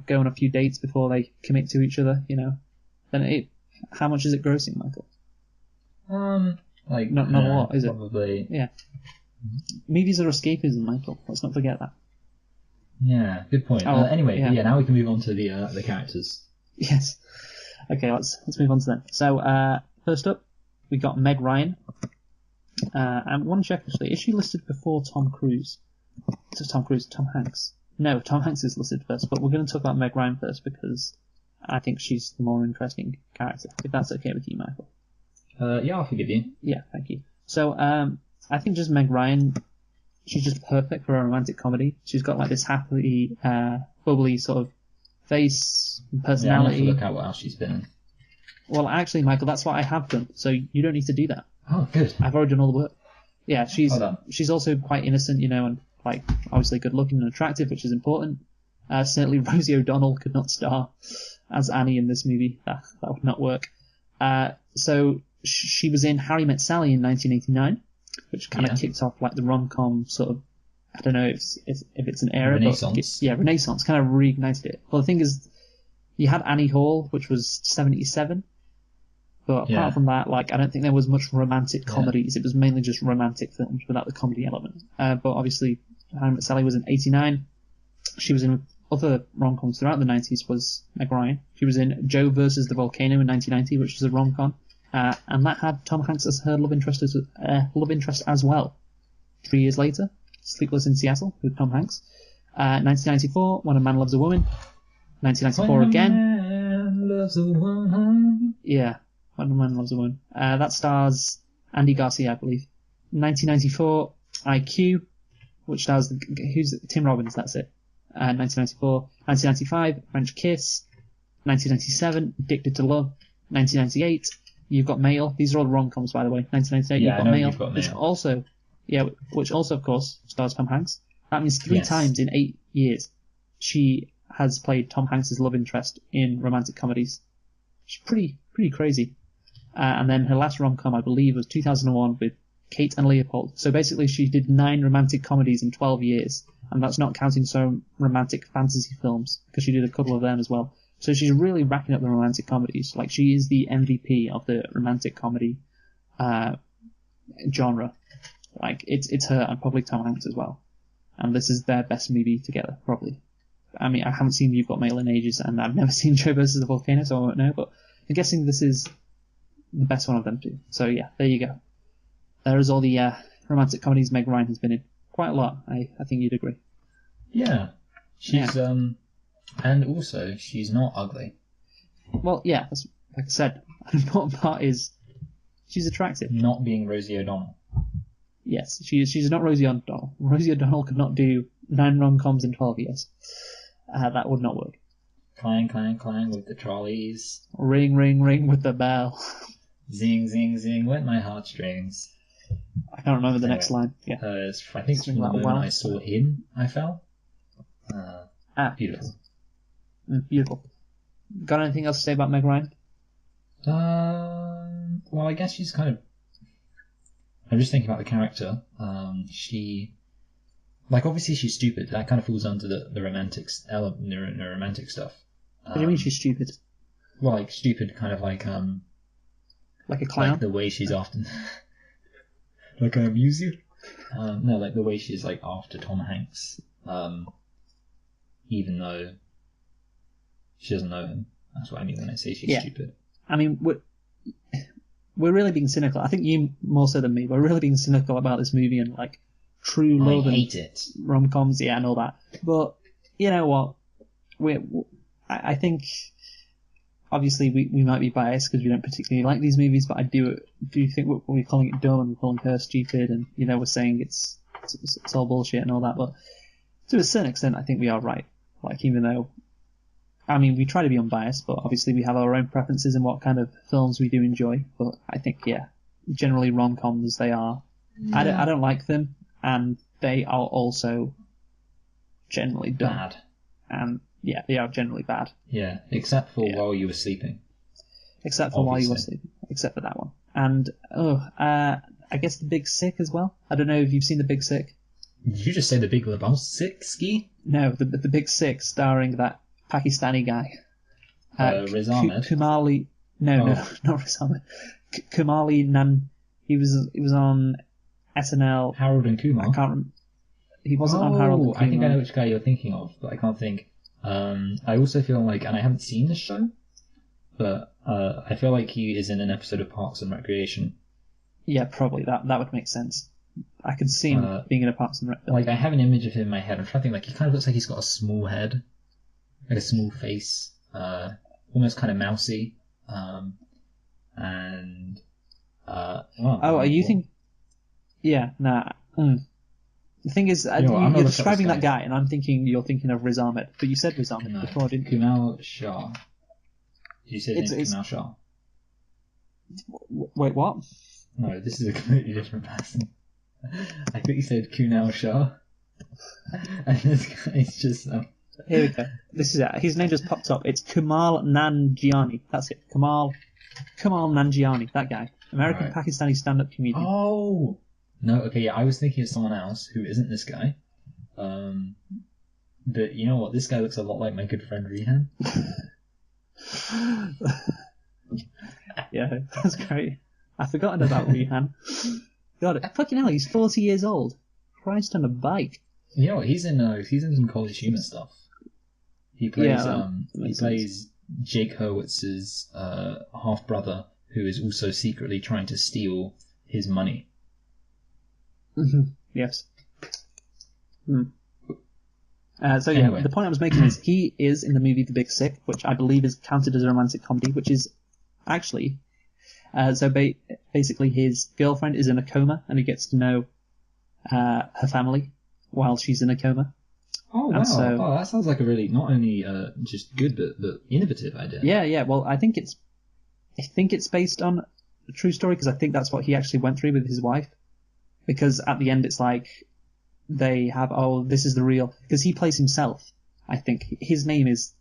go on a few dates before they commit to each other, then how much is it grossing, Michael? Not a lot, is it? Probably. Yeah. Movies are escapism, Michael. Let's not forget that. Yeah, good point. Anyway, now we can move on to the characters. Yes. Okay, let's move on to them. So, first up, we got Meg Ryan. And one check actually, is she listed before Tom Cruise? Is it Tom Cruise? Tom Hanks? No, Tom Hanks is listed first, but we're going to talk about Meg Ryan first because I think she's the more interesting character, if that's okay with you, Michael. Yeah, I'll forgive you. Yeah, thank you. So, I think just Meg Ryan, she's just perfect for a romantic comedy. She's got like this happy, bubbly sort of face and personality. Yeah, I have to look at what else she's been in. Well, actually, Michael, that's what I have done, so you don't need to do that. Oh, good. I've already done all the work. Yeah, she's also quite innocent, and like obviously good looking and attractive, which is important. Certainly Rosie O'Donnell could not star as Annie in this movie. That would not work. So she was in Harry Met Sally in 1989, which kind of kicked off like the rom-com sort of I don't know if it's an era, Renaissance. but Renaissance kind of reignited it. Well, the thing is, you had Annie Hall, which was 1977, but apart from that, like, I don't think there was much romantic comedies. It was mainly just romantic films without the comedy element. But obviously, Hannah Met Sally was in 1989. She was in other rom-coms throughout the 90s. Was Meg Ryan. She was in Joe versus the Volcano in 1990, which was a rom-com, and that had Tom Hanks as her love interest as well. 3 years later, Sleepless in Seattle with Tom Hanks. 1994, When a Man Loves a Woman. 1994 again. Man loves a woman. Yeah, When a Man Loves a Woman. That stars Andy Garcia, I believe. 1994, IQ, which stars Tim Robbins. That's it. 1994, 1995, French Kiss. 1997, Addicted to Love. 1998, You've Got Mail. These are all rom-coms, by the way. 1998, You've Got Mail. Which also, of course, stars Tom Hanks. That means three times in 8 years she has played Tom Hanks' love interest in romantic comedies. She's pretty crazy. And then her last rom-com, I believe, was 2001 with Kate and Leopold. So basically she did 9 romantic comedies in 12 years, and that's not counting some romantic fantasy films, because she did a couple of them as well. So she's really racking up the romantic comedies. Like, she is the MVP of the romantic comedy genre. Like, it's her and probably Tom Hanks as well. And this is their best movie together, probably. I mean, I haven't seen You've Got Mail in ages, and I've never seen Joe versus the Volcano, so I won't know, but I'm guessing this is the best one of them two. So yeah, there you go. There is all the romantic comedies Meg Ryan has been in. Quite a lot, I think you'd agree. Yeah. She's, and also, she's not ugly. Well, yeah, that's, like I said, an important part is she's attractive. Not being Rosie O'Donnell. Yes, she's not Rosie O'Donnell. Rosie O'Donnell could not do 9 rom-coms in 12 years. That would not work. Clang, clang, clang with the trolleys. Ring, ring, ring with the bell. Zing, zing, zing with my heartstrings. I can't remember the next line. Yeah. I think from the moment I saw him, I fell. Beautiful. Beautiful. Got anything else to say about Meg Ryan? Well, I guess she's kind of... I'm just thinking about the character. She... Like, obviously she's stupid. That kind of falls under the romantics element, the romantic stuff. What do you mean she's stupid? Well, like, stupid kind of like a clown? Like the way she's often... Like, I amuse you? No, like the way she's, like, after Tom Hanks. Even though she doesn't know him. That's what I mean when I say she's stupid. I mean, we're really being cynical. I think you more so than me. We're really being cynical about this movie and, like, true love and rom-coms, and all that. But you know what? I think obviously we might be biased because we don't particularly like these movies, but I do think we're calling it dumb and we're calling her stupid, and we're saying it's all bullshit and all that. But to a certain extent, I think we are right. Like, even though, I mean, we try to be unbiased, but obviously we have our own preferences in what kind of films we do enjoy. But I think, generally rom-coms, they are. I don't like them. And they are also generally dumb. Bad. And they are generally bad. Yeah, except for While You Were Sleeping. Except for While You Were Sleeping. Except for that one. And, I guess The Big Sick as well. I don't know if you've seen The Big Sick. Did you just say The Big Lebowski? No, the Big Sick, starring that Pakistani guy. Riz Ahmed? Kumali... No, not Riz Ahmed. Kumali Nan... He was on... SNL. Harold and Kumar. I can't remember. He wasn't on Harold and Kumar. I think I know which guy you're thinking of, but I can't think. I also feel like, and I haven't seen this show, but I feel like he is in an episode of Parks and Recreation. Yeah, probably. That would make sense. I could see him being in a Parks and Recreation. Like, I have an image of him in my head. I'm trying to think, like, he kind of looks like he's got a small head, like a small face, almost kind of mousy, and... are you thinking... Yeah, nah. The thing is, you're describing that guy, and I'm thinking you're thinking of Riz Ahmed. But you said Riz Ahmed before, didn't you? Kumail Shah. Did you say his name Kumail Shah? Wait, what? No, this is a completely different person. I think you said Kumail Shah. And this guy's just... Here we go. This is it. His name just popped up. It's Kumail Nanjiani. That's it. Kumail Nanjiani, that guy. American Pakistani stand-up comedian. Oh! No, okay, yeah, I was thinking of someone else who isn't this guy. But you know what? This guy looks a lot like my good friend Rehan. Yeah, that's great. I've forgotten about Rehan. God, fucking hell, he's 40 years old. Christ on a bike. You know what? He's in some college humor stuff. He plays that he makes plays Jake Hurwitz's half brother, who is also secretly trying to steal his money. Yes. So Anyway. the point I was making is he is in the movie The Big Sick, which I believe is counted as a romantic comedy, which is actually basically his girlfriend is in a coma and he gets to know her family while she's in a coma. Oh wow! That sounds like a really not only just good but innovative idea. Yeah. Well, I think it's based on a true story because I think that's what he actually went through with his wife. Because at the end, it's like they have this is the real because he plays himself. I think his name is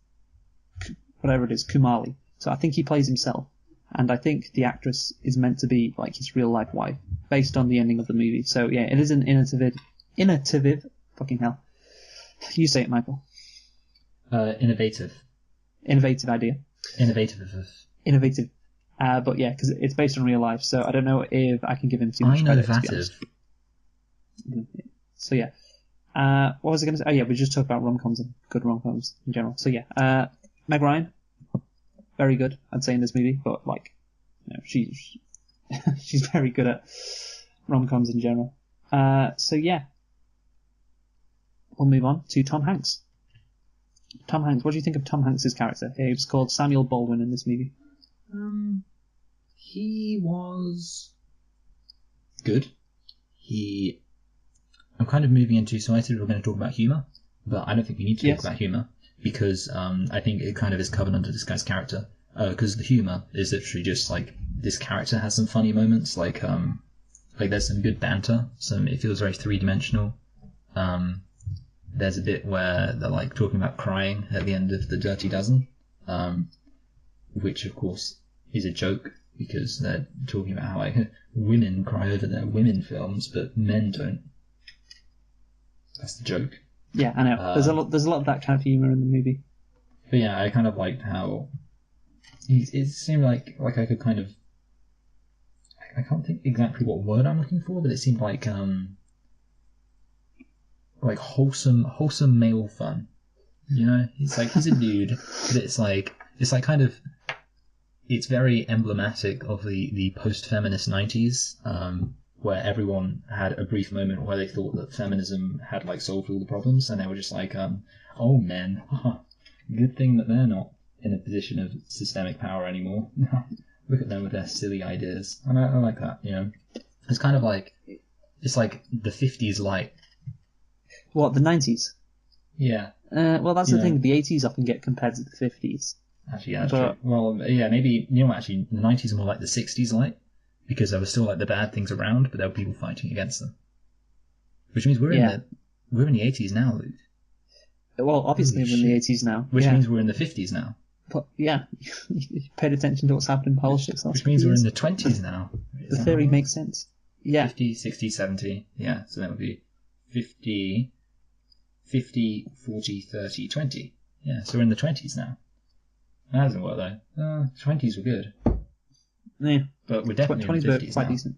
whatever it is, Kumali. So I think he plays himself, and I think the actress is meant to be like his real life wife, based on the ending of the movie. So yeah, it is an innovative. Fucking hell. You say it, Michael. Innovative idea. Innovative. But yeah, because it's based on real life, so I don't know if I can give him too much credit. To be honest. So yeah. What was I going to say? Oh yeah, we just talked about rom-coms and good rom-coms in general. So yeah, Meg Ryan, very good, I'd say in this movie, but like, she's very good at rom-coms in general. So yeah. We'll move on to Tom Hanks. Tom Hanks, what do you think of Tom Hanks' character? He was called Samuel Baldwin in this movie. He was good. I'm kind of moving into, so I said we were going to talk about humour, but I don't think we need to talk about humour, because I think it kind of is covered under this guy's character, because the humour is literally just like, this character has some funny moments, like there's some good banter, it feels very three-dimensional. There's a bit where they're like talking about crying at the end of The Dirty Dozen, which of course is a joke because they're talking about how like women cry over their women films, but men don't. That's the joke. Yeah, I know. There's a lot of that kind of humor in the movie. But yeah, I kind of liked how it seemed like I could kind of, I can't think exactly what word I'm looking for, but it seemed like wholesome male fun. You know, he's a dude, but it's kind of, it's very emblematic of the post-feminist 90s, where everyone had a brief moment where they thought that feminism had like solved all the problems, and they were just like, oh men, good thing that they're not in a position of systemic power anymore. Look at them with their silly ideas. And I like that, you know. It's kind of like, it's like the 50s light. What, the 90s? Yeah. Well, that's the thing. The 80s often get compared to the 50s. Actually, yeah, that's true. Well, yeah, maybe, you know, actually, the 90s are more like the 60s light, because there were still like the bad things around, but there were people fighting against them. Which means we're in the 80s now, Luke. Well, obviously we're in the 80s now. Which means we're in the 50s now. But yeah, you paid attention to what's happened in politics. Which means we're in the 20s now. The theory makes sense. Yeah. 50, 60, 70. Yeah, so that would be 50, 40, 30, 20. Yeah, so we're in the 20s now. That doesn't work though. 20s were good. Yeah. But we're definitely 20s in the 50s were quite now. Decent.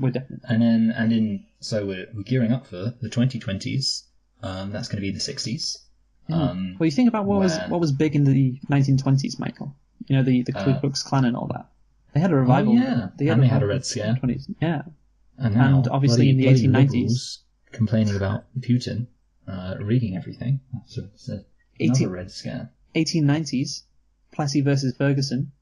We're definitely. So we're gearing up for the 2020s. That's going to be the 60s. Well, you think about what was big in the 1920s, Michael. You know, the Ku Klux Klan and all that. They had a revival. Oh, yeah. They had a Red Scare. 20s. Yeah. And obviously in the 1890s. Complaining about Putin rigging everything. So it's another Red Scare. 1890s, Plessy versus Ferguson,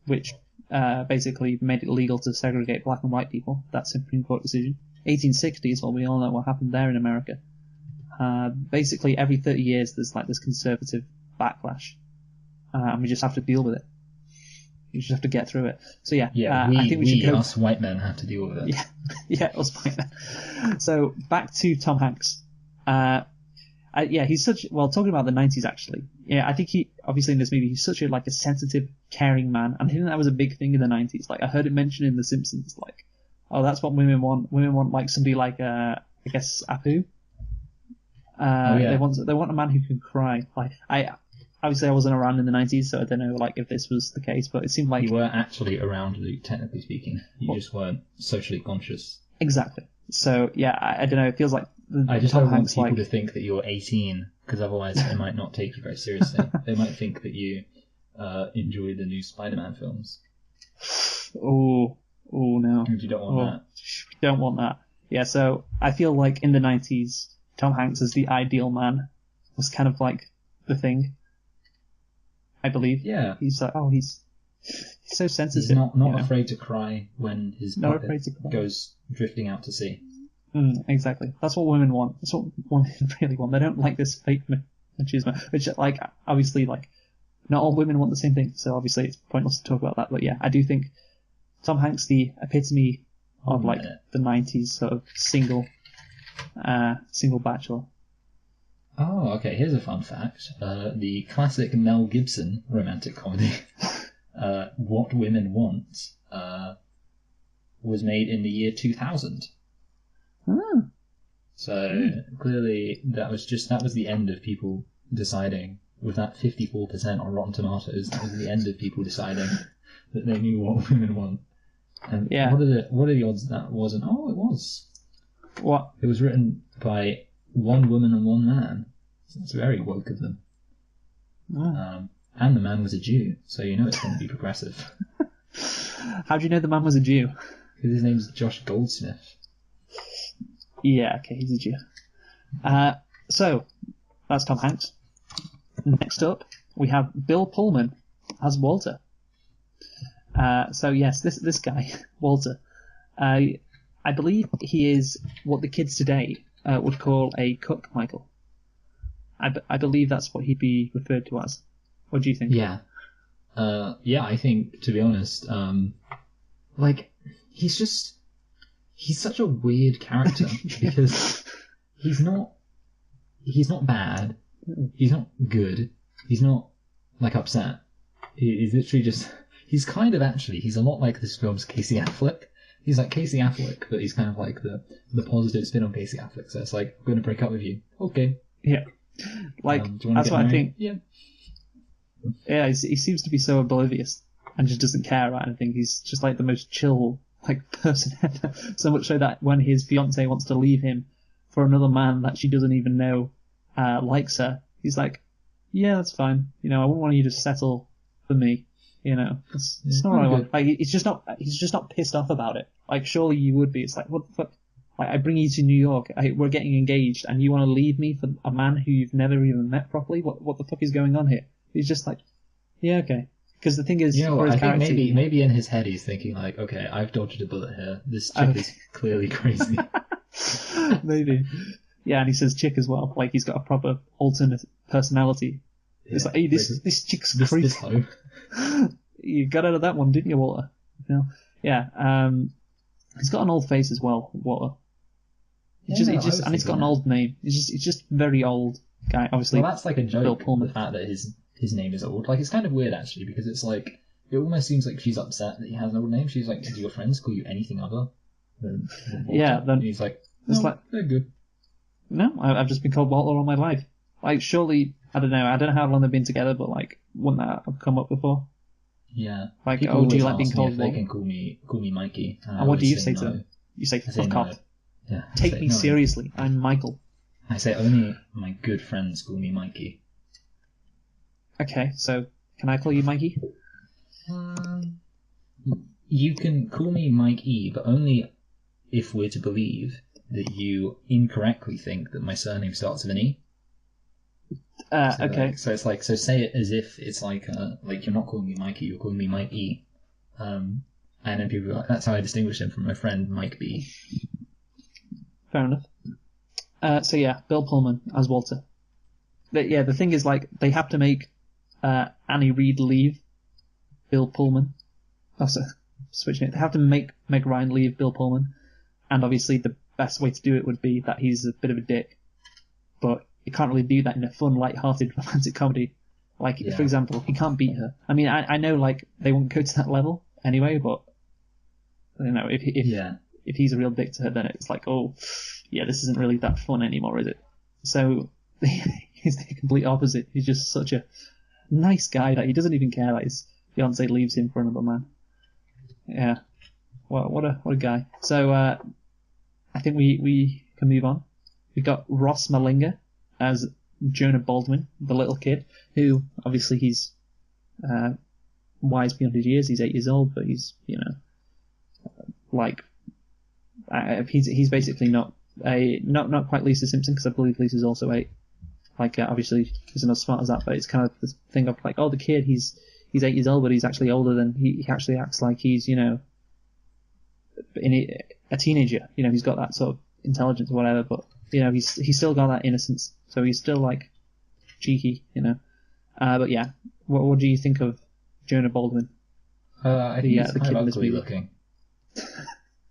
which basically made it legal to segregate black and white people. That Supreme Court decision. 1860s, well, we all know what happened there in America. Basically, every 30 years there's like this conservative backlash, and we just have to deal with it. You just have to get through it. So yeah, I think we should go. Us white men have to deal with it. Yeah, us white men. So back to Tom Hanks. He's talking about the 90s actually. Yeah, I think he obviously in this movie he's such a sensitive, caring man, and I think that was a big thing in the 90s. Like I heard it mentioned in The Simpsons, like, oh, that's what women want. Women want like somebody like I guess Apu. They want a man who can cry. Like obviously I wasn't around in the 90s, so I don't know like if this was the case, but it seemed like you were actually around, Luke. Technically speaking, you just weren't socially conscious. Exactly. So yeah, I don't know. It feels like I just Tom don't want Hanks, people like, to think that you're 18, because otherwise they might not take you very seriously. They might think that you enjoy the new Spider-Man films. oh no, And you don't want that. We don't want that. Yeah. So I feel like in the 90s, Tom Hanks as the ideal man was kind of like the thing. I believe. Yeah. He's like, he's so sensitive. He's not afraid to cry when his Not puppet afraid to cry. goes drifting out to sea. Exactly. That's what women want. That's what women really want. They don't like this fake machismo, which, like, obviously, like, not all women want the same thing. So obviously, it's pointless to talk about that. But yeah, I do think Tom Hanks, the epitome of like the 90s sort of single bachelor. Oh, okay. Here's a fun fact: the classic Mel Gibson romantic comedy, "What Women Want," was made in the year 2000. Oh. So clearly that was the end of people deciding, with that 54% on Rotten Tomatoes, that was the end of people deciding that they knew what women want. And Yeah. what are the odds that wasn't? Oh, it was. What? It was written by one woman and one man. So it's very woke of them. Oh. And the man was a Jew, so you know it's going to be progressive. How do you know the man was a Jew? Because his name's Josh Goldsmith. Yeah, okay, he's a Jew. So, that's Tom Hanks. Next up, we have Bill Pullman as Walter. So yes, this guy, Walter, I believe he is what the kids today would call a cook, Michael. I believe that's what he'd be referred to as. What do you think? Yeah. I think, to be honest, like, he's such a weird character because he's not bad, he's not good, he's not like upset. He's literally just, he's a lot like this film's Casey Affleck. He's like Casey Affleck, but he's kind of like the positive spin on Casey Affleck. So it's like, I'm going to break up with you. Okay. Yeah. Like, that's what I think. Yeah. Yeah, he seems to be so oblivious and just doesn't care about anything. He's just like the most chill like person ever. So much so that when his fiance wants to leave him for another man that she doesn't even know likes her, he's like, yeah, that's fine. You know, I wouldn't want you to settle for me. You know, it's not what I want. Like, he's just not pissed off about it. Like, surely you would be. It's like, what the fuck? Like, I bring you to New York, we're getting engaged, and you want to leave me for a man who you've never even met properly? What the fuck is going on here? He's just like, yeah, okay. Because the thing is, for his I character, think maybe in his head he's thinking like, okay, I've dodged a bullet here. This chick is clearly crazy. Maybe. Yeah, and he says chick as well. Like, he's got a proper alternate personality. Yeah, it's like, hey, this chick's crazy. This hoe. You got out of that one, didn't you, Walter? You know? Yeah. He's got an old face as well, Walter. And he's got an old name. He's just very old guy. Obviously, well, that's like a joke. Bill Pullman. The fact that his name is old. Like, it's kind of weird actually, because it's like, it almost seems like she's upset that he has an old name. She's like, do your friends call you anything other than Walter? Yeah. Then and he's like, no, they're good. No, I've just been called Walter all my life. Like, surely, I don't know how long they've been together, but like, wouldn't that have come up before? Yeah. Like, do you like being called Walter? They can call me Mikey. And what do you say to them? You say, fuck off. Yeah. Take me seriously. I'm Michael. I say only my good friends call me Mikey. Okay, so can I call you Mikey? You can call me Mike E, but only if we're to believe that you incorrectly think that my surname starts with an E. Okay. So it's like, so say it as if it's like you're not calling me Mikey, you're calling me Mike E. And then people are like, that's how I distinguish him from my friend Mike B. Fair enough. So yeah, Bill Pullman as Walter. The thing is, like, they have to make Annie Reid leave Bill Pullman. Oh, so switching it. They have to make Meg Ryan leave Bill Pullman, and obviously the best way to do it would be that he's a bit of a dick. But you can't really do that in a fun, light-hearted romantic comedy. Like, for example, he can't beat her. I mean, I know, like, they won't go to that level anyway, but you know, if he's a real dick to her, then it's like, oh, yeah, this isn't really that fun anymore, is it? So he's the complete opposite. He's just such a nice guy that he doesn't even care that his fiance leaves him for another man. Yeah. Well, what a guy. So I think we can move on. We got Ross Malinga as Jonah Baldwin, the little kid, who obviously he's wise beyond his years. He's 8 years old, but he's he's basically not quite Lisa Simpson, because I believe Lisa's also 8. Obviously he's not as smart as that, but it's kind of the thing of like, oh, the kid, he's 8 years old, but he's actually older than he actually acts like he's a teenager. He's got that sort of intelligence or whatever, but he's still got that innocence, so he's still like cheeky. But yeah, what do you think of Jonah Baldwin? I think he's kind of ugly looking.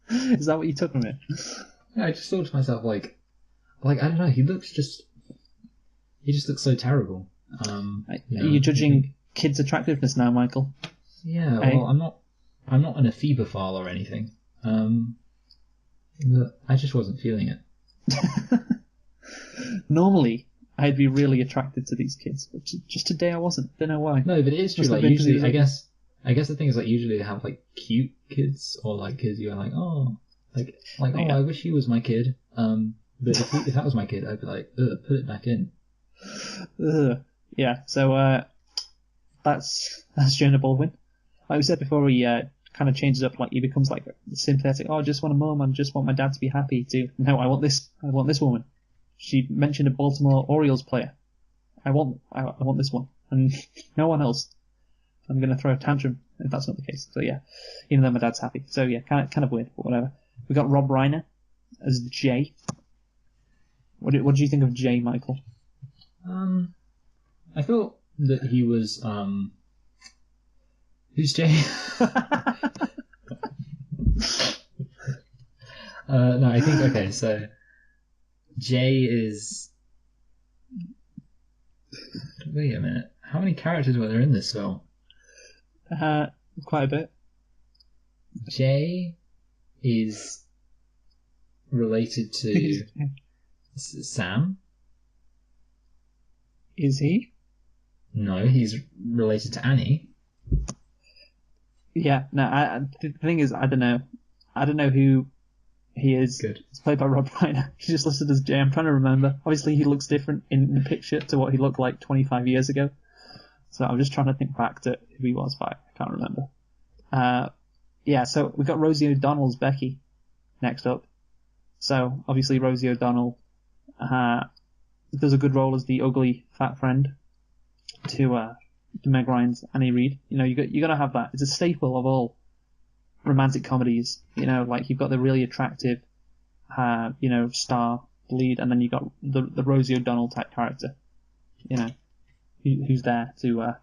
Is that what you took from it? Yeah, I just thought to myself, like I don't know, he just looks so terrible. Are you judging kids' attractiveness now, Michael? Yeah, well, I'm not an ephebophile or anything. But I just wasn't feeling it. Normally, I'd be really attracted to these kids, but just today I wasn't. Don't know why. No, but it is true. Like, usually, I guess the thing is, like, usually they have like cute kids, or like kids you're like, oh, I wish he was my kid. But if that was my kid, I'd be like, put it back in. Yeah. So that's Jonah Baldwin. Like we said before, he kind of changes up. Like, he becomes like sympathetic. Oh, I just want a mum. I just want my dad to be happy. To no, I want this woman. She mentioned a Baltimore Orioles player. I want this one, and no one else. I'm going to throw a tantrum if that's not the case. So yeah, even though my dad's happy. So yeah, kind of weird, but whatever. We got Rob Reiner as Jay. What do you think of Jay, Michael? I thought that he was who's Jay? No, I think okay. So Jay is. Wait a minute. How many characters were there in this film? Quite a bit. Jay is related to Sam. Is he? No, he's related to Annie. Yeah. No. The thing is, I don't know. I don't know who he is. Good. It's played by Rob Reiner. He's just listed as Jay. I'm trying to remember. Obviously, he looks different in the picture to what he looked like 25 years ago. So I'm just trying to think back to who he was, but I can't remember. Yeah, so we've got Rosie O'Donnell's Becky next up. So obviously Rosie O'Donnell does a good role as the ugly fat friend to Meg Ryan's Annie Reid. You got to have that. It's a staple of all romantic comedies. Like, you've got the really attractive, star lead, and then you got the Rosie O'Donnell type character. Who's there to,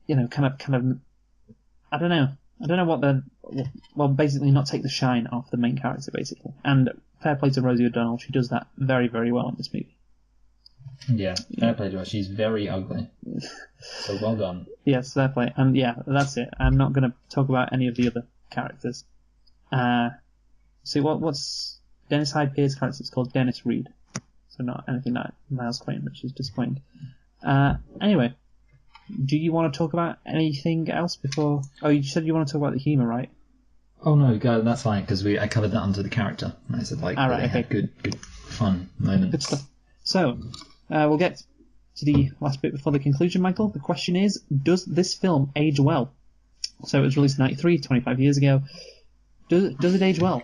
kind of, I don't know what basically not take the shine off the main character, basically. And fair play to Rosie O'Donnell, she does that very, very well in this movie. Yeah, fair play to her. She's very ugly. So well done. Yes, fair play. And yeah, that's it. I'm not going to talk about any of the other characters. See, what's Dennis Hyde Pierce's character? It's called Dennis Reed. So not anything like Miles Crane, which is disappointing. Anyway, do you want to talk about anything else before? Oh, you said you want to talk about the humour, right? Oh no, God, that's fine, because I covered that under the character. I said had good fun moments. Good stuff. So, we'll get to the last bit before the conclusion, Michael. The question is, does this film age well? So it was released in 1993, 25 years ago. Does it age well?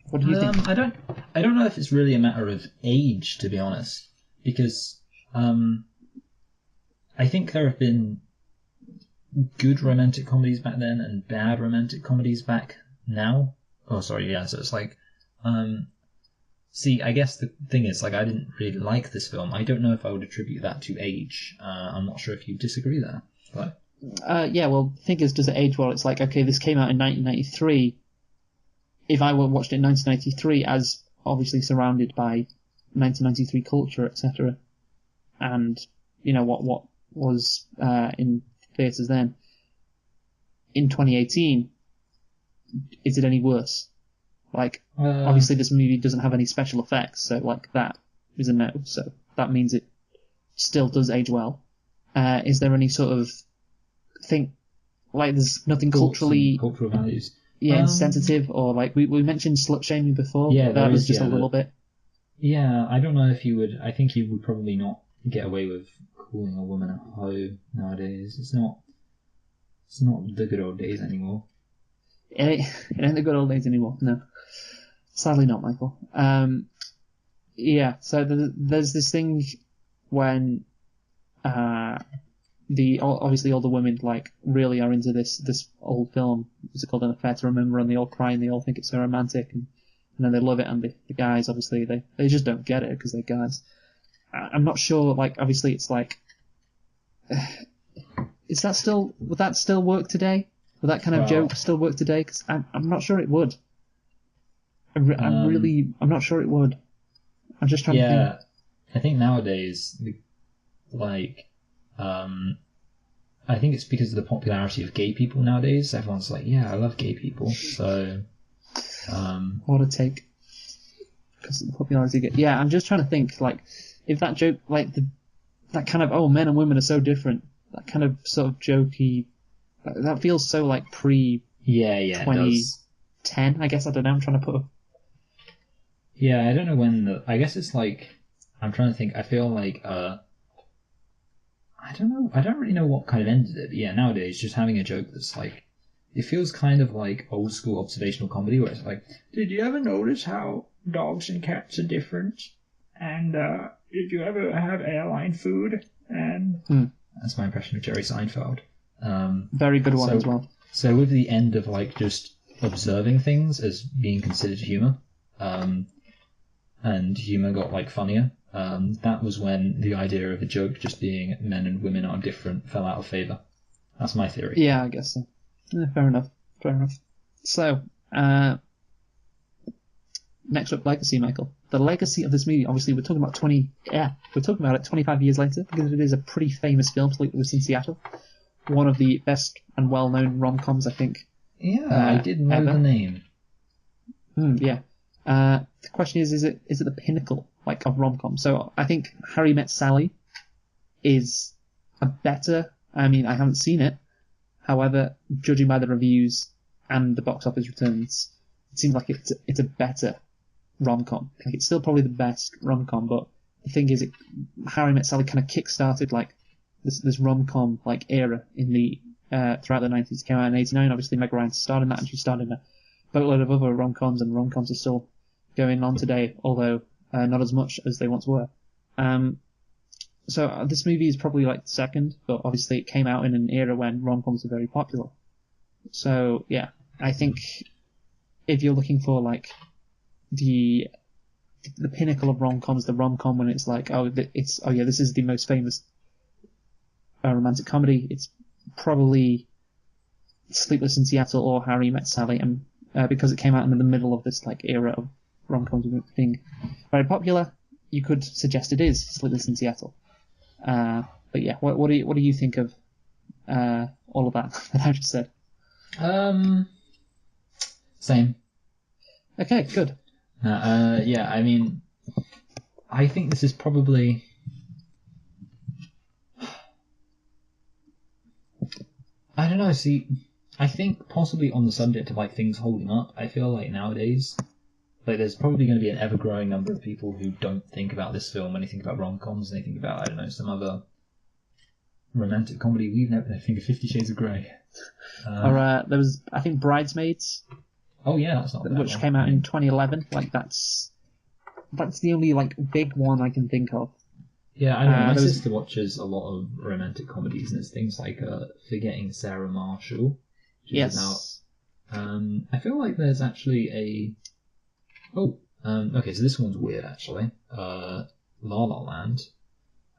What do you think? I don't know if it's really a matter of age, to be honest, because I think there have been good romantic comedies back then and bad romantic comedies back now. Oh, sorry, yeah. So it's like, see, I guess the thing is, like, I didn't really like this film. I don't know if I would attribute that to age. I'm not sure if you disagree there. But yeah, well, the thing is, does it age well? It's like, okay, this came out in 1993. If I watched it in 1993, as obviously surrounded by 1993 culture, etc., and what was in theatres then, in 2018, is it any worse? Like, obviously this movie doesn't have any special effects, so like that is a no, so that means it still does age well. Is there any sort of thing, like there's nothing culturally... Cultural values. Yeah, insensitive, or like we mentioned slut shaming before. Yeah, that was just a little bit. Yeah, I don't know if you would. I think you would probably not get away with calling a woman a hoe nowadays. It's not the good old days anymore. It ain't the good old days anymore. No, sadly not, Michael. Yeah. So there's this thing when obviously all the women like really are into this old film. What's it called? An Affair to Remember, and they all cry and they all think it's so romantic, and then they love it. And the guys obviously they just don't get it because they're guys. I'm not sure. Like obviously it's like, would that still work today? Would that kind of joke still work today? Because I'm not sure it would. I'm not sure it would. I'm just trying to think. Yeah, I think nowadays, I think it's because of the popularity of gay people nowadays. Everyone's like, yeah, I love gay people. So, what a take. Because of the popularity of gay. Yeah, I'm just trying to think, like, if that joke, like, that kind of, men and women are so different, that kind of sort of jokey, that feels so, like, pre-2010, I guess. I don't know, I'm trying to put a... Yeah, I don't know when I guess it's like, I'm trying to think, I feel like, I don't know. I don't really know what kind of ended it. But yeah, nowadays, just having a joke that's like, it feels kind of like old school observational comedy, where it's like, did you ever notice how dogs and cats are different? And did you ever have airline food? And that's my impression of Jerry Seinfeld. Very good one as well. So with the end of like just observing things as being considered humour, and humour got like funnier. That was when the idea of a joke just being men and women are different fell out of favour. That's my theory. Yeah, I guess so. Yeah, fair enough. So, next up, legacy, Michael. The legacy of this movie, obviously, we're talking about 25 years later, because it is a pretty famous film, Sleepless in Seattle. One of the best and well-known rom-coms, I think. Yeah, I did know ever. The name. Yeah. The question is it the pinnacle of rom-com? So I think Harry Met Sally is a better. I mean, I haven't seen it. However, judging by the reviews and the box office returns, it seems like it's a better rom-com. Like it's still probably the best rom-com, but the thing is, Harry Met Sally kind of kick-started like this rom-com like era in the throughout the 90s. It came out in '89. Obviously, Meg Ryan starred in that, and she starred in a boatload of other rom-coms, and rom-coms are still going on today, although not as much as they once were. So this movie is probably like second, but obviously it came out in an era when rom-coms were very popular. So yeah, I think if you're looking for like the pinnacle of rom-coms, the rom-com when it's like, this is the most famous romantic comedy, it's probably Sleepless in Seattle or Harry Met Sally, and because it came out in the middle of this like era of rom-coms being very popular, you could suggest it is Sleepless in Seattle. But yeah, what do you think of all of that I just said? Same. Okay, good. Yeah, I mean, I think this is probably. I don't know. See, I think possibly on the subject of like things holding up, I feel like nowadays, like there's probably going to be an ever-growing number of people who don't think about this film when they think about rom-coms, and they think about, I don't know, some other romantic comedy. We've never think of 50 Shades of Grey. Or there was, I think, Bridesmaids. Oh yeah, that's not bad. Which came out in 2011. Like that's the only like big one I can think of. Yeah, I know. My sister watches a lot of romantic comedies, and it's things like Forgetting Sarah Marshall. Yes. I feel like there's actually okay, so this one's weird, actually. La La Land.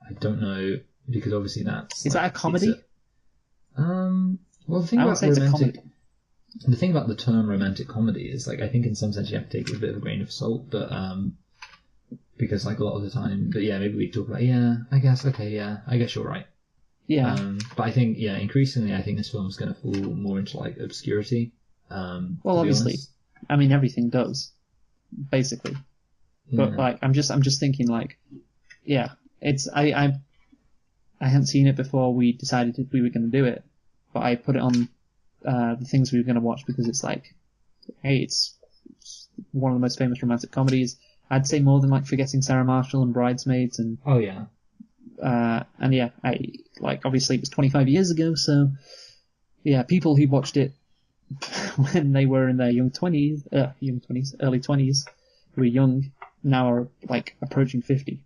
I don't know, because obviously that's... Is that a comedy? Well, the thing about the thing about the term romantic comedy is, like, I think in some sense you have to take it with a bit of a grain of salt, but, because, like, a lot of the time... But, yeah, maybe we talk about, I guess you're right. Yeah. But I think, increasingly, I think this film's going to fall more into, like, obscurity. Well, obviously. I mean, everything does, basically. But like, I'm just thinking like, yeah, it's I hadn't seen it before we decided we were going to do it, but I put it on the things we were going to watch because it's like, hey, it's one of the most famous romantic comedies. I'd say more than like Forgetting Sarah Marshall and Bridesmaids and Oh yeah. and yeah, I like obviously it was 25 years ago, so yeah, people who watched it when they were in their early 20s, who were young, now are like approaching 50.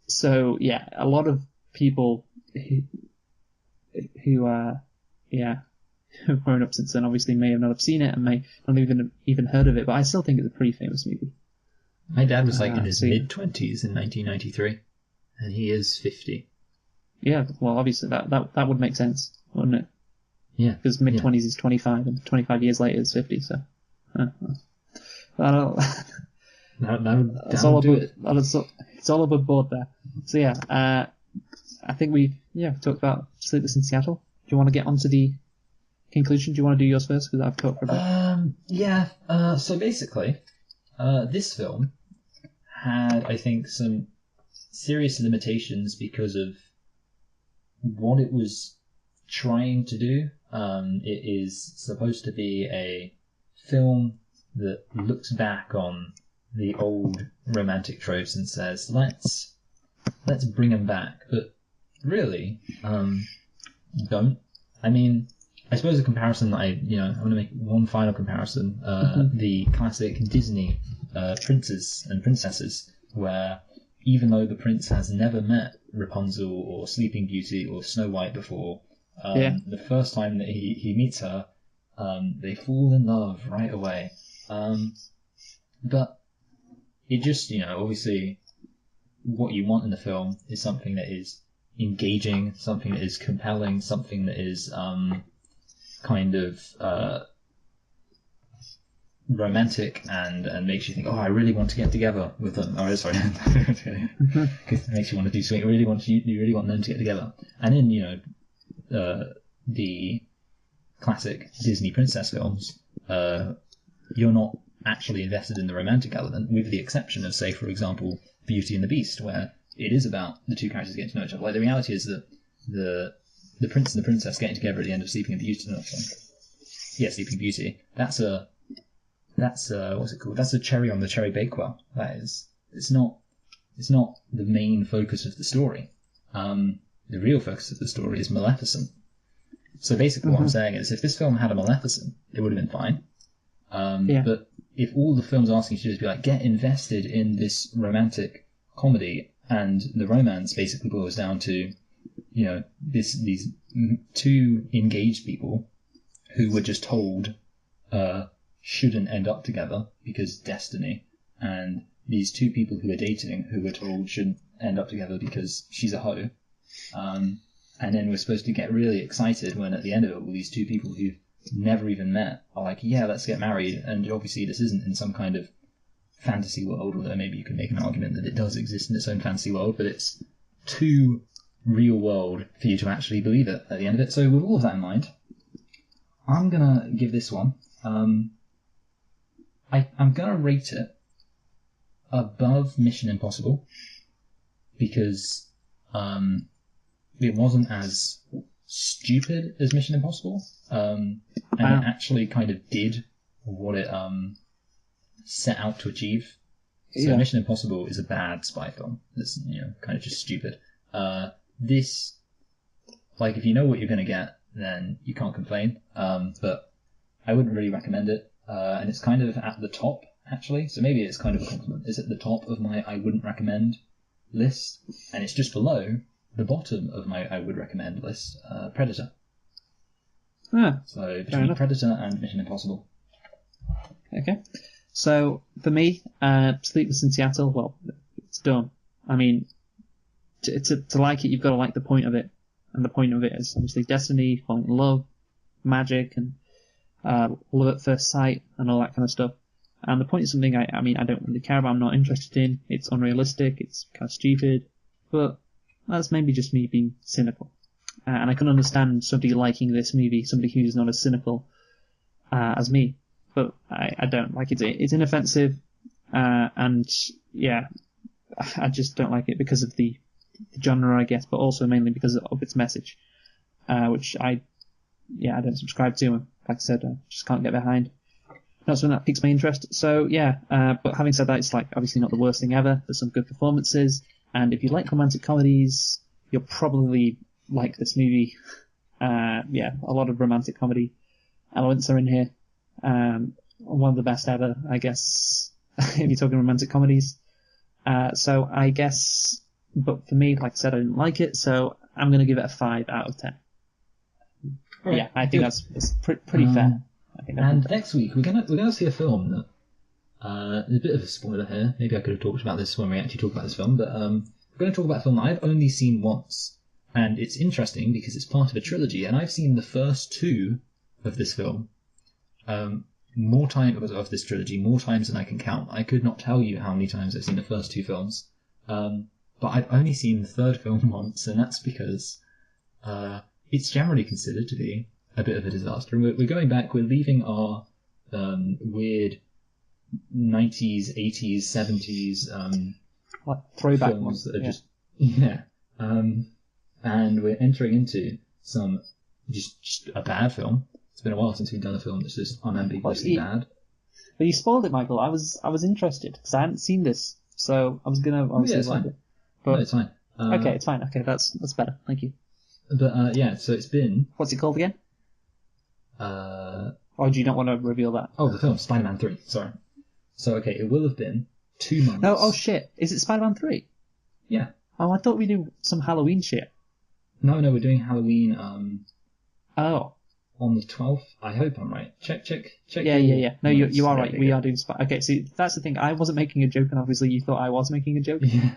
So yeah, a lot of people who who've grown up since then obviously may not have seen it and may not even heard of it, but I still think it's a pretty famous movie. My dad was like in his so, yeah. mid-20s in 1993, and he is 50. Yeah, well, obviously that would make sense, wouldn't it? Yeah. Because mid-20s is 25, and 25 years later is 50, so... I don't... It's all above, it's all above board there. So yeah, I think we've talked about Sleepless in Seattle. Do you want to get onto the conclusion? Do you want to do yours first? Because I've talked for a bit. So basically, this film had, I think, some serious limitations because of what it was trying to do. It is supposed to be a film that looks back on the old romantic tropes and says, let's bring them back. But really, don't. I mean, I suppose a comparison that I'm going to make one final comparison. The classic Disney princes and princesses, where even though the prince has never met Rapunzel or Sleeping Beauty or Snow White before, the first time that he meets her, they fall in love right away. But it just, obviously what you want in the film is something that is engaging, something that is compelling, something that is kind of romantic and makes you think, oh, I really want to get together with them. Oh, sorry, it makes you want to do something. You really want them to get together. And in the classic Disney princess films, you're not actually invested in the romantic element, with the exception of, say, for example, Beauty and the Beast, where it is about the two characters getting to know each other. Like, the reality is that the prince and the princess getting together at the end of Sleeping Beauty. Sleeping Beauty. That's what's it called? That's a cherry on the cherry bakewell. That is. It's not the main focus of the story. The real focus of the story is Maleficent. So basically, what I'm saying is, if this film had a Maleficent, it would have been fine. But if all the film's asking you to do is be like, get invested in this romantic comedy, and the romance basically boils down to, these two engaged people who were just told shouldn't end up together because destiny, and these two people who are dating who were told shouldn't end up together because she's a hoe, and then we're supposed to get really excited when at the end of it all these two people who've never even met are like, yeah, let's get married. And obviously this isn't in some kind of fantasy world, although maybe you can make an argument that it does exist in its own fantasy world, but it's too real world for you to actually believe it at the end of it. So with all of that in mind, I'm gonna give this one, I'm gonna rate it above Mission Impossible, because it wasn't as stupid as Mission Impossible, and it actually kind of did what it set out to achieve. So Mission Impossible is a bad spy film. It's kind of just stupid. This, like, if you know what you're going to get, then you can't complain. But I wouldn't really recommend it. And it's kind of at the top, actually. So maybe it's kind of a compliment. It's at the top of my I wouldn't recommend list, and it's just below the bottom of my I would recommend list, Predator. So between Predator and Mission Impossible. Okay. So for me, Sleepless in Seattle, well, it's done. I mean, to like it, you've got to like the point of it. And the point of it is obviously destiny, falling in love, magic, and love at first sight, and all that kind of stuff. And the point is something I don't really care about, I'm not interested in. It's unrealistic, it's kind of stupid, but that's maybe just me being cynical. And I can understand somebody liking this movie, somebody who's not as cynical as me. But I don't. Like, it's inoffensive, and yeah, I just don't like it because of the genre, I guess, but also mainly because of its message, which I don't subscribe to. Like I said, I just can't get behind. Not something that piques my interest. So yeah, but having said that, it's like obviously not the worst thing ever. There's some good performances, and if you like romantic comedies, you'll probably like this movie. Yeah, a lot of romantic comedy elements are in here. One of the best ever, I guess, if you're talking romantic comedies. So I guess, but for me, like I said, I didn't like it, so I'm going to give it a 5 out of 10. Right, yeah, I think good. that's pretty fair. I think And next week we're gonna see a film that there's a bit of a spoiler here. Maybe I could have talked about this when we actually talk about this film, but we're going to talk about a film that I've only seen once, and it's interesting because it's part of a trilogy, and I've seen the first 2 of this film more times of this trilogy, more times than I can count. I could not tell you how many times I've seen the first 2 films, but I've only seen the third film once, and that's because it's generally considered to be a bit of a disaster. We're going back, we're leaving our weird 90s, 80s, 70s like throwback films ones. that are just... Yeah. And we're entering into some just a bad film. It's been a while since we've done a film that's just unambiguously bad. But you spoiled it, Michael. I was interested because I hadn't seen this, so I was gonna obviously it's like fine. it. But No, it's fine. okay, it's fine. Okay, that's better. Thank you. But yeah, so it's been... What's it called again? Or do you not want to reveal that? Oh, the film, Spider-Man 3, sorry. So, okay, it will have been 2 months. No, oh shit. Is it Spider-Man 3? Yeah. Oh, I thought we do some Halloween shit. No, we're doing Halloween Oh. on the 12th. I hope I'm right. Check. Yeah. No, you are Yeah, right. okay, We good. are doing Okay, see, that's the thing. I wasn't making a joke, and obviously you thought I was making a joke. Yeah.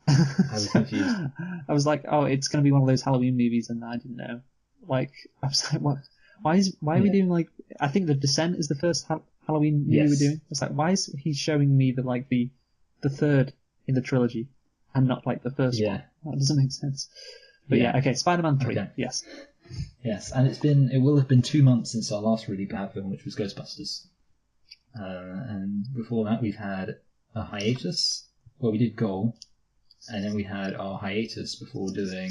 I was confused. I was like, oh, it's going to be one of those Halloween movies, and I didn't know. Like, I was like, what? Why are we doing, like, I think The Descent is the first Halloween movie we're doing. It's like, why is he showing me the third in the trilogy and not, like, the first one? That doesn't make sense. But yeah, okay, Spider-Man 3, Okay. yes. Yes, and it will have been 2 months since our last really bad film, which was Ghostbusters. And before that, we've had a hiatus. Well, we did Goal, and then we had our hiatus before doing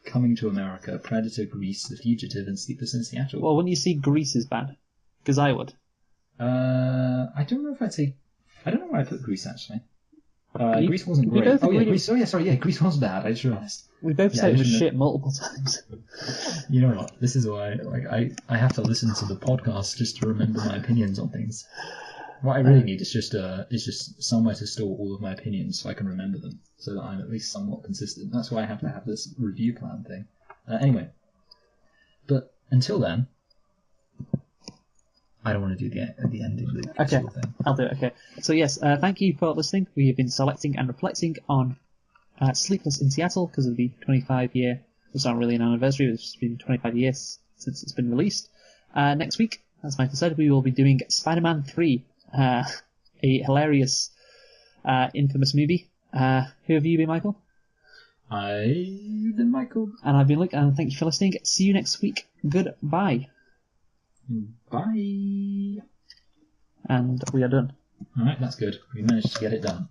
Coming to America, Predator, Grease, The Fugitive, and Sleepless in Seattle. Well, wouldn't you see Grease is bad? Because I would. I don't know if I'd say... I don't know where I put Grease, actually. Grease wasn't we great. both agreed Grease was bad, I just realised. We both said it was shit multiple times. You know what? This is why I have to listen to the podcast just to remember my opinions on things. What I really need is just somewhere to store all of my opinions so I can remember them, so that I'm at least somewhat consistent. That's why I have to have this review plan thing. Anyway, but until then, I don't want to do the ending loop. Okay, sort of thing. I'll do it. Okay. So yes, thank you for listening. We have been selecting and reflecting on Sleepless in Seattle because of the 25-year. It's not really an anniversary. It's been 25 years since it's been released. Next week, as Michael said, we will be doing Spider-Man 3, a hilarious, infamous movie. Who have you been, Michael? I've been Michael. And I've been Luke, and thank you for listening. See you next week. Goodbye. Bye. And we are done. Alright, that's good. We managed to get it done.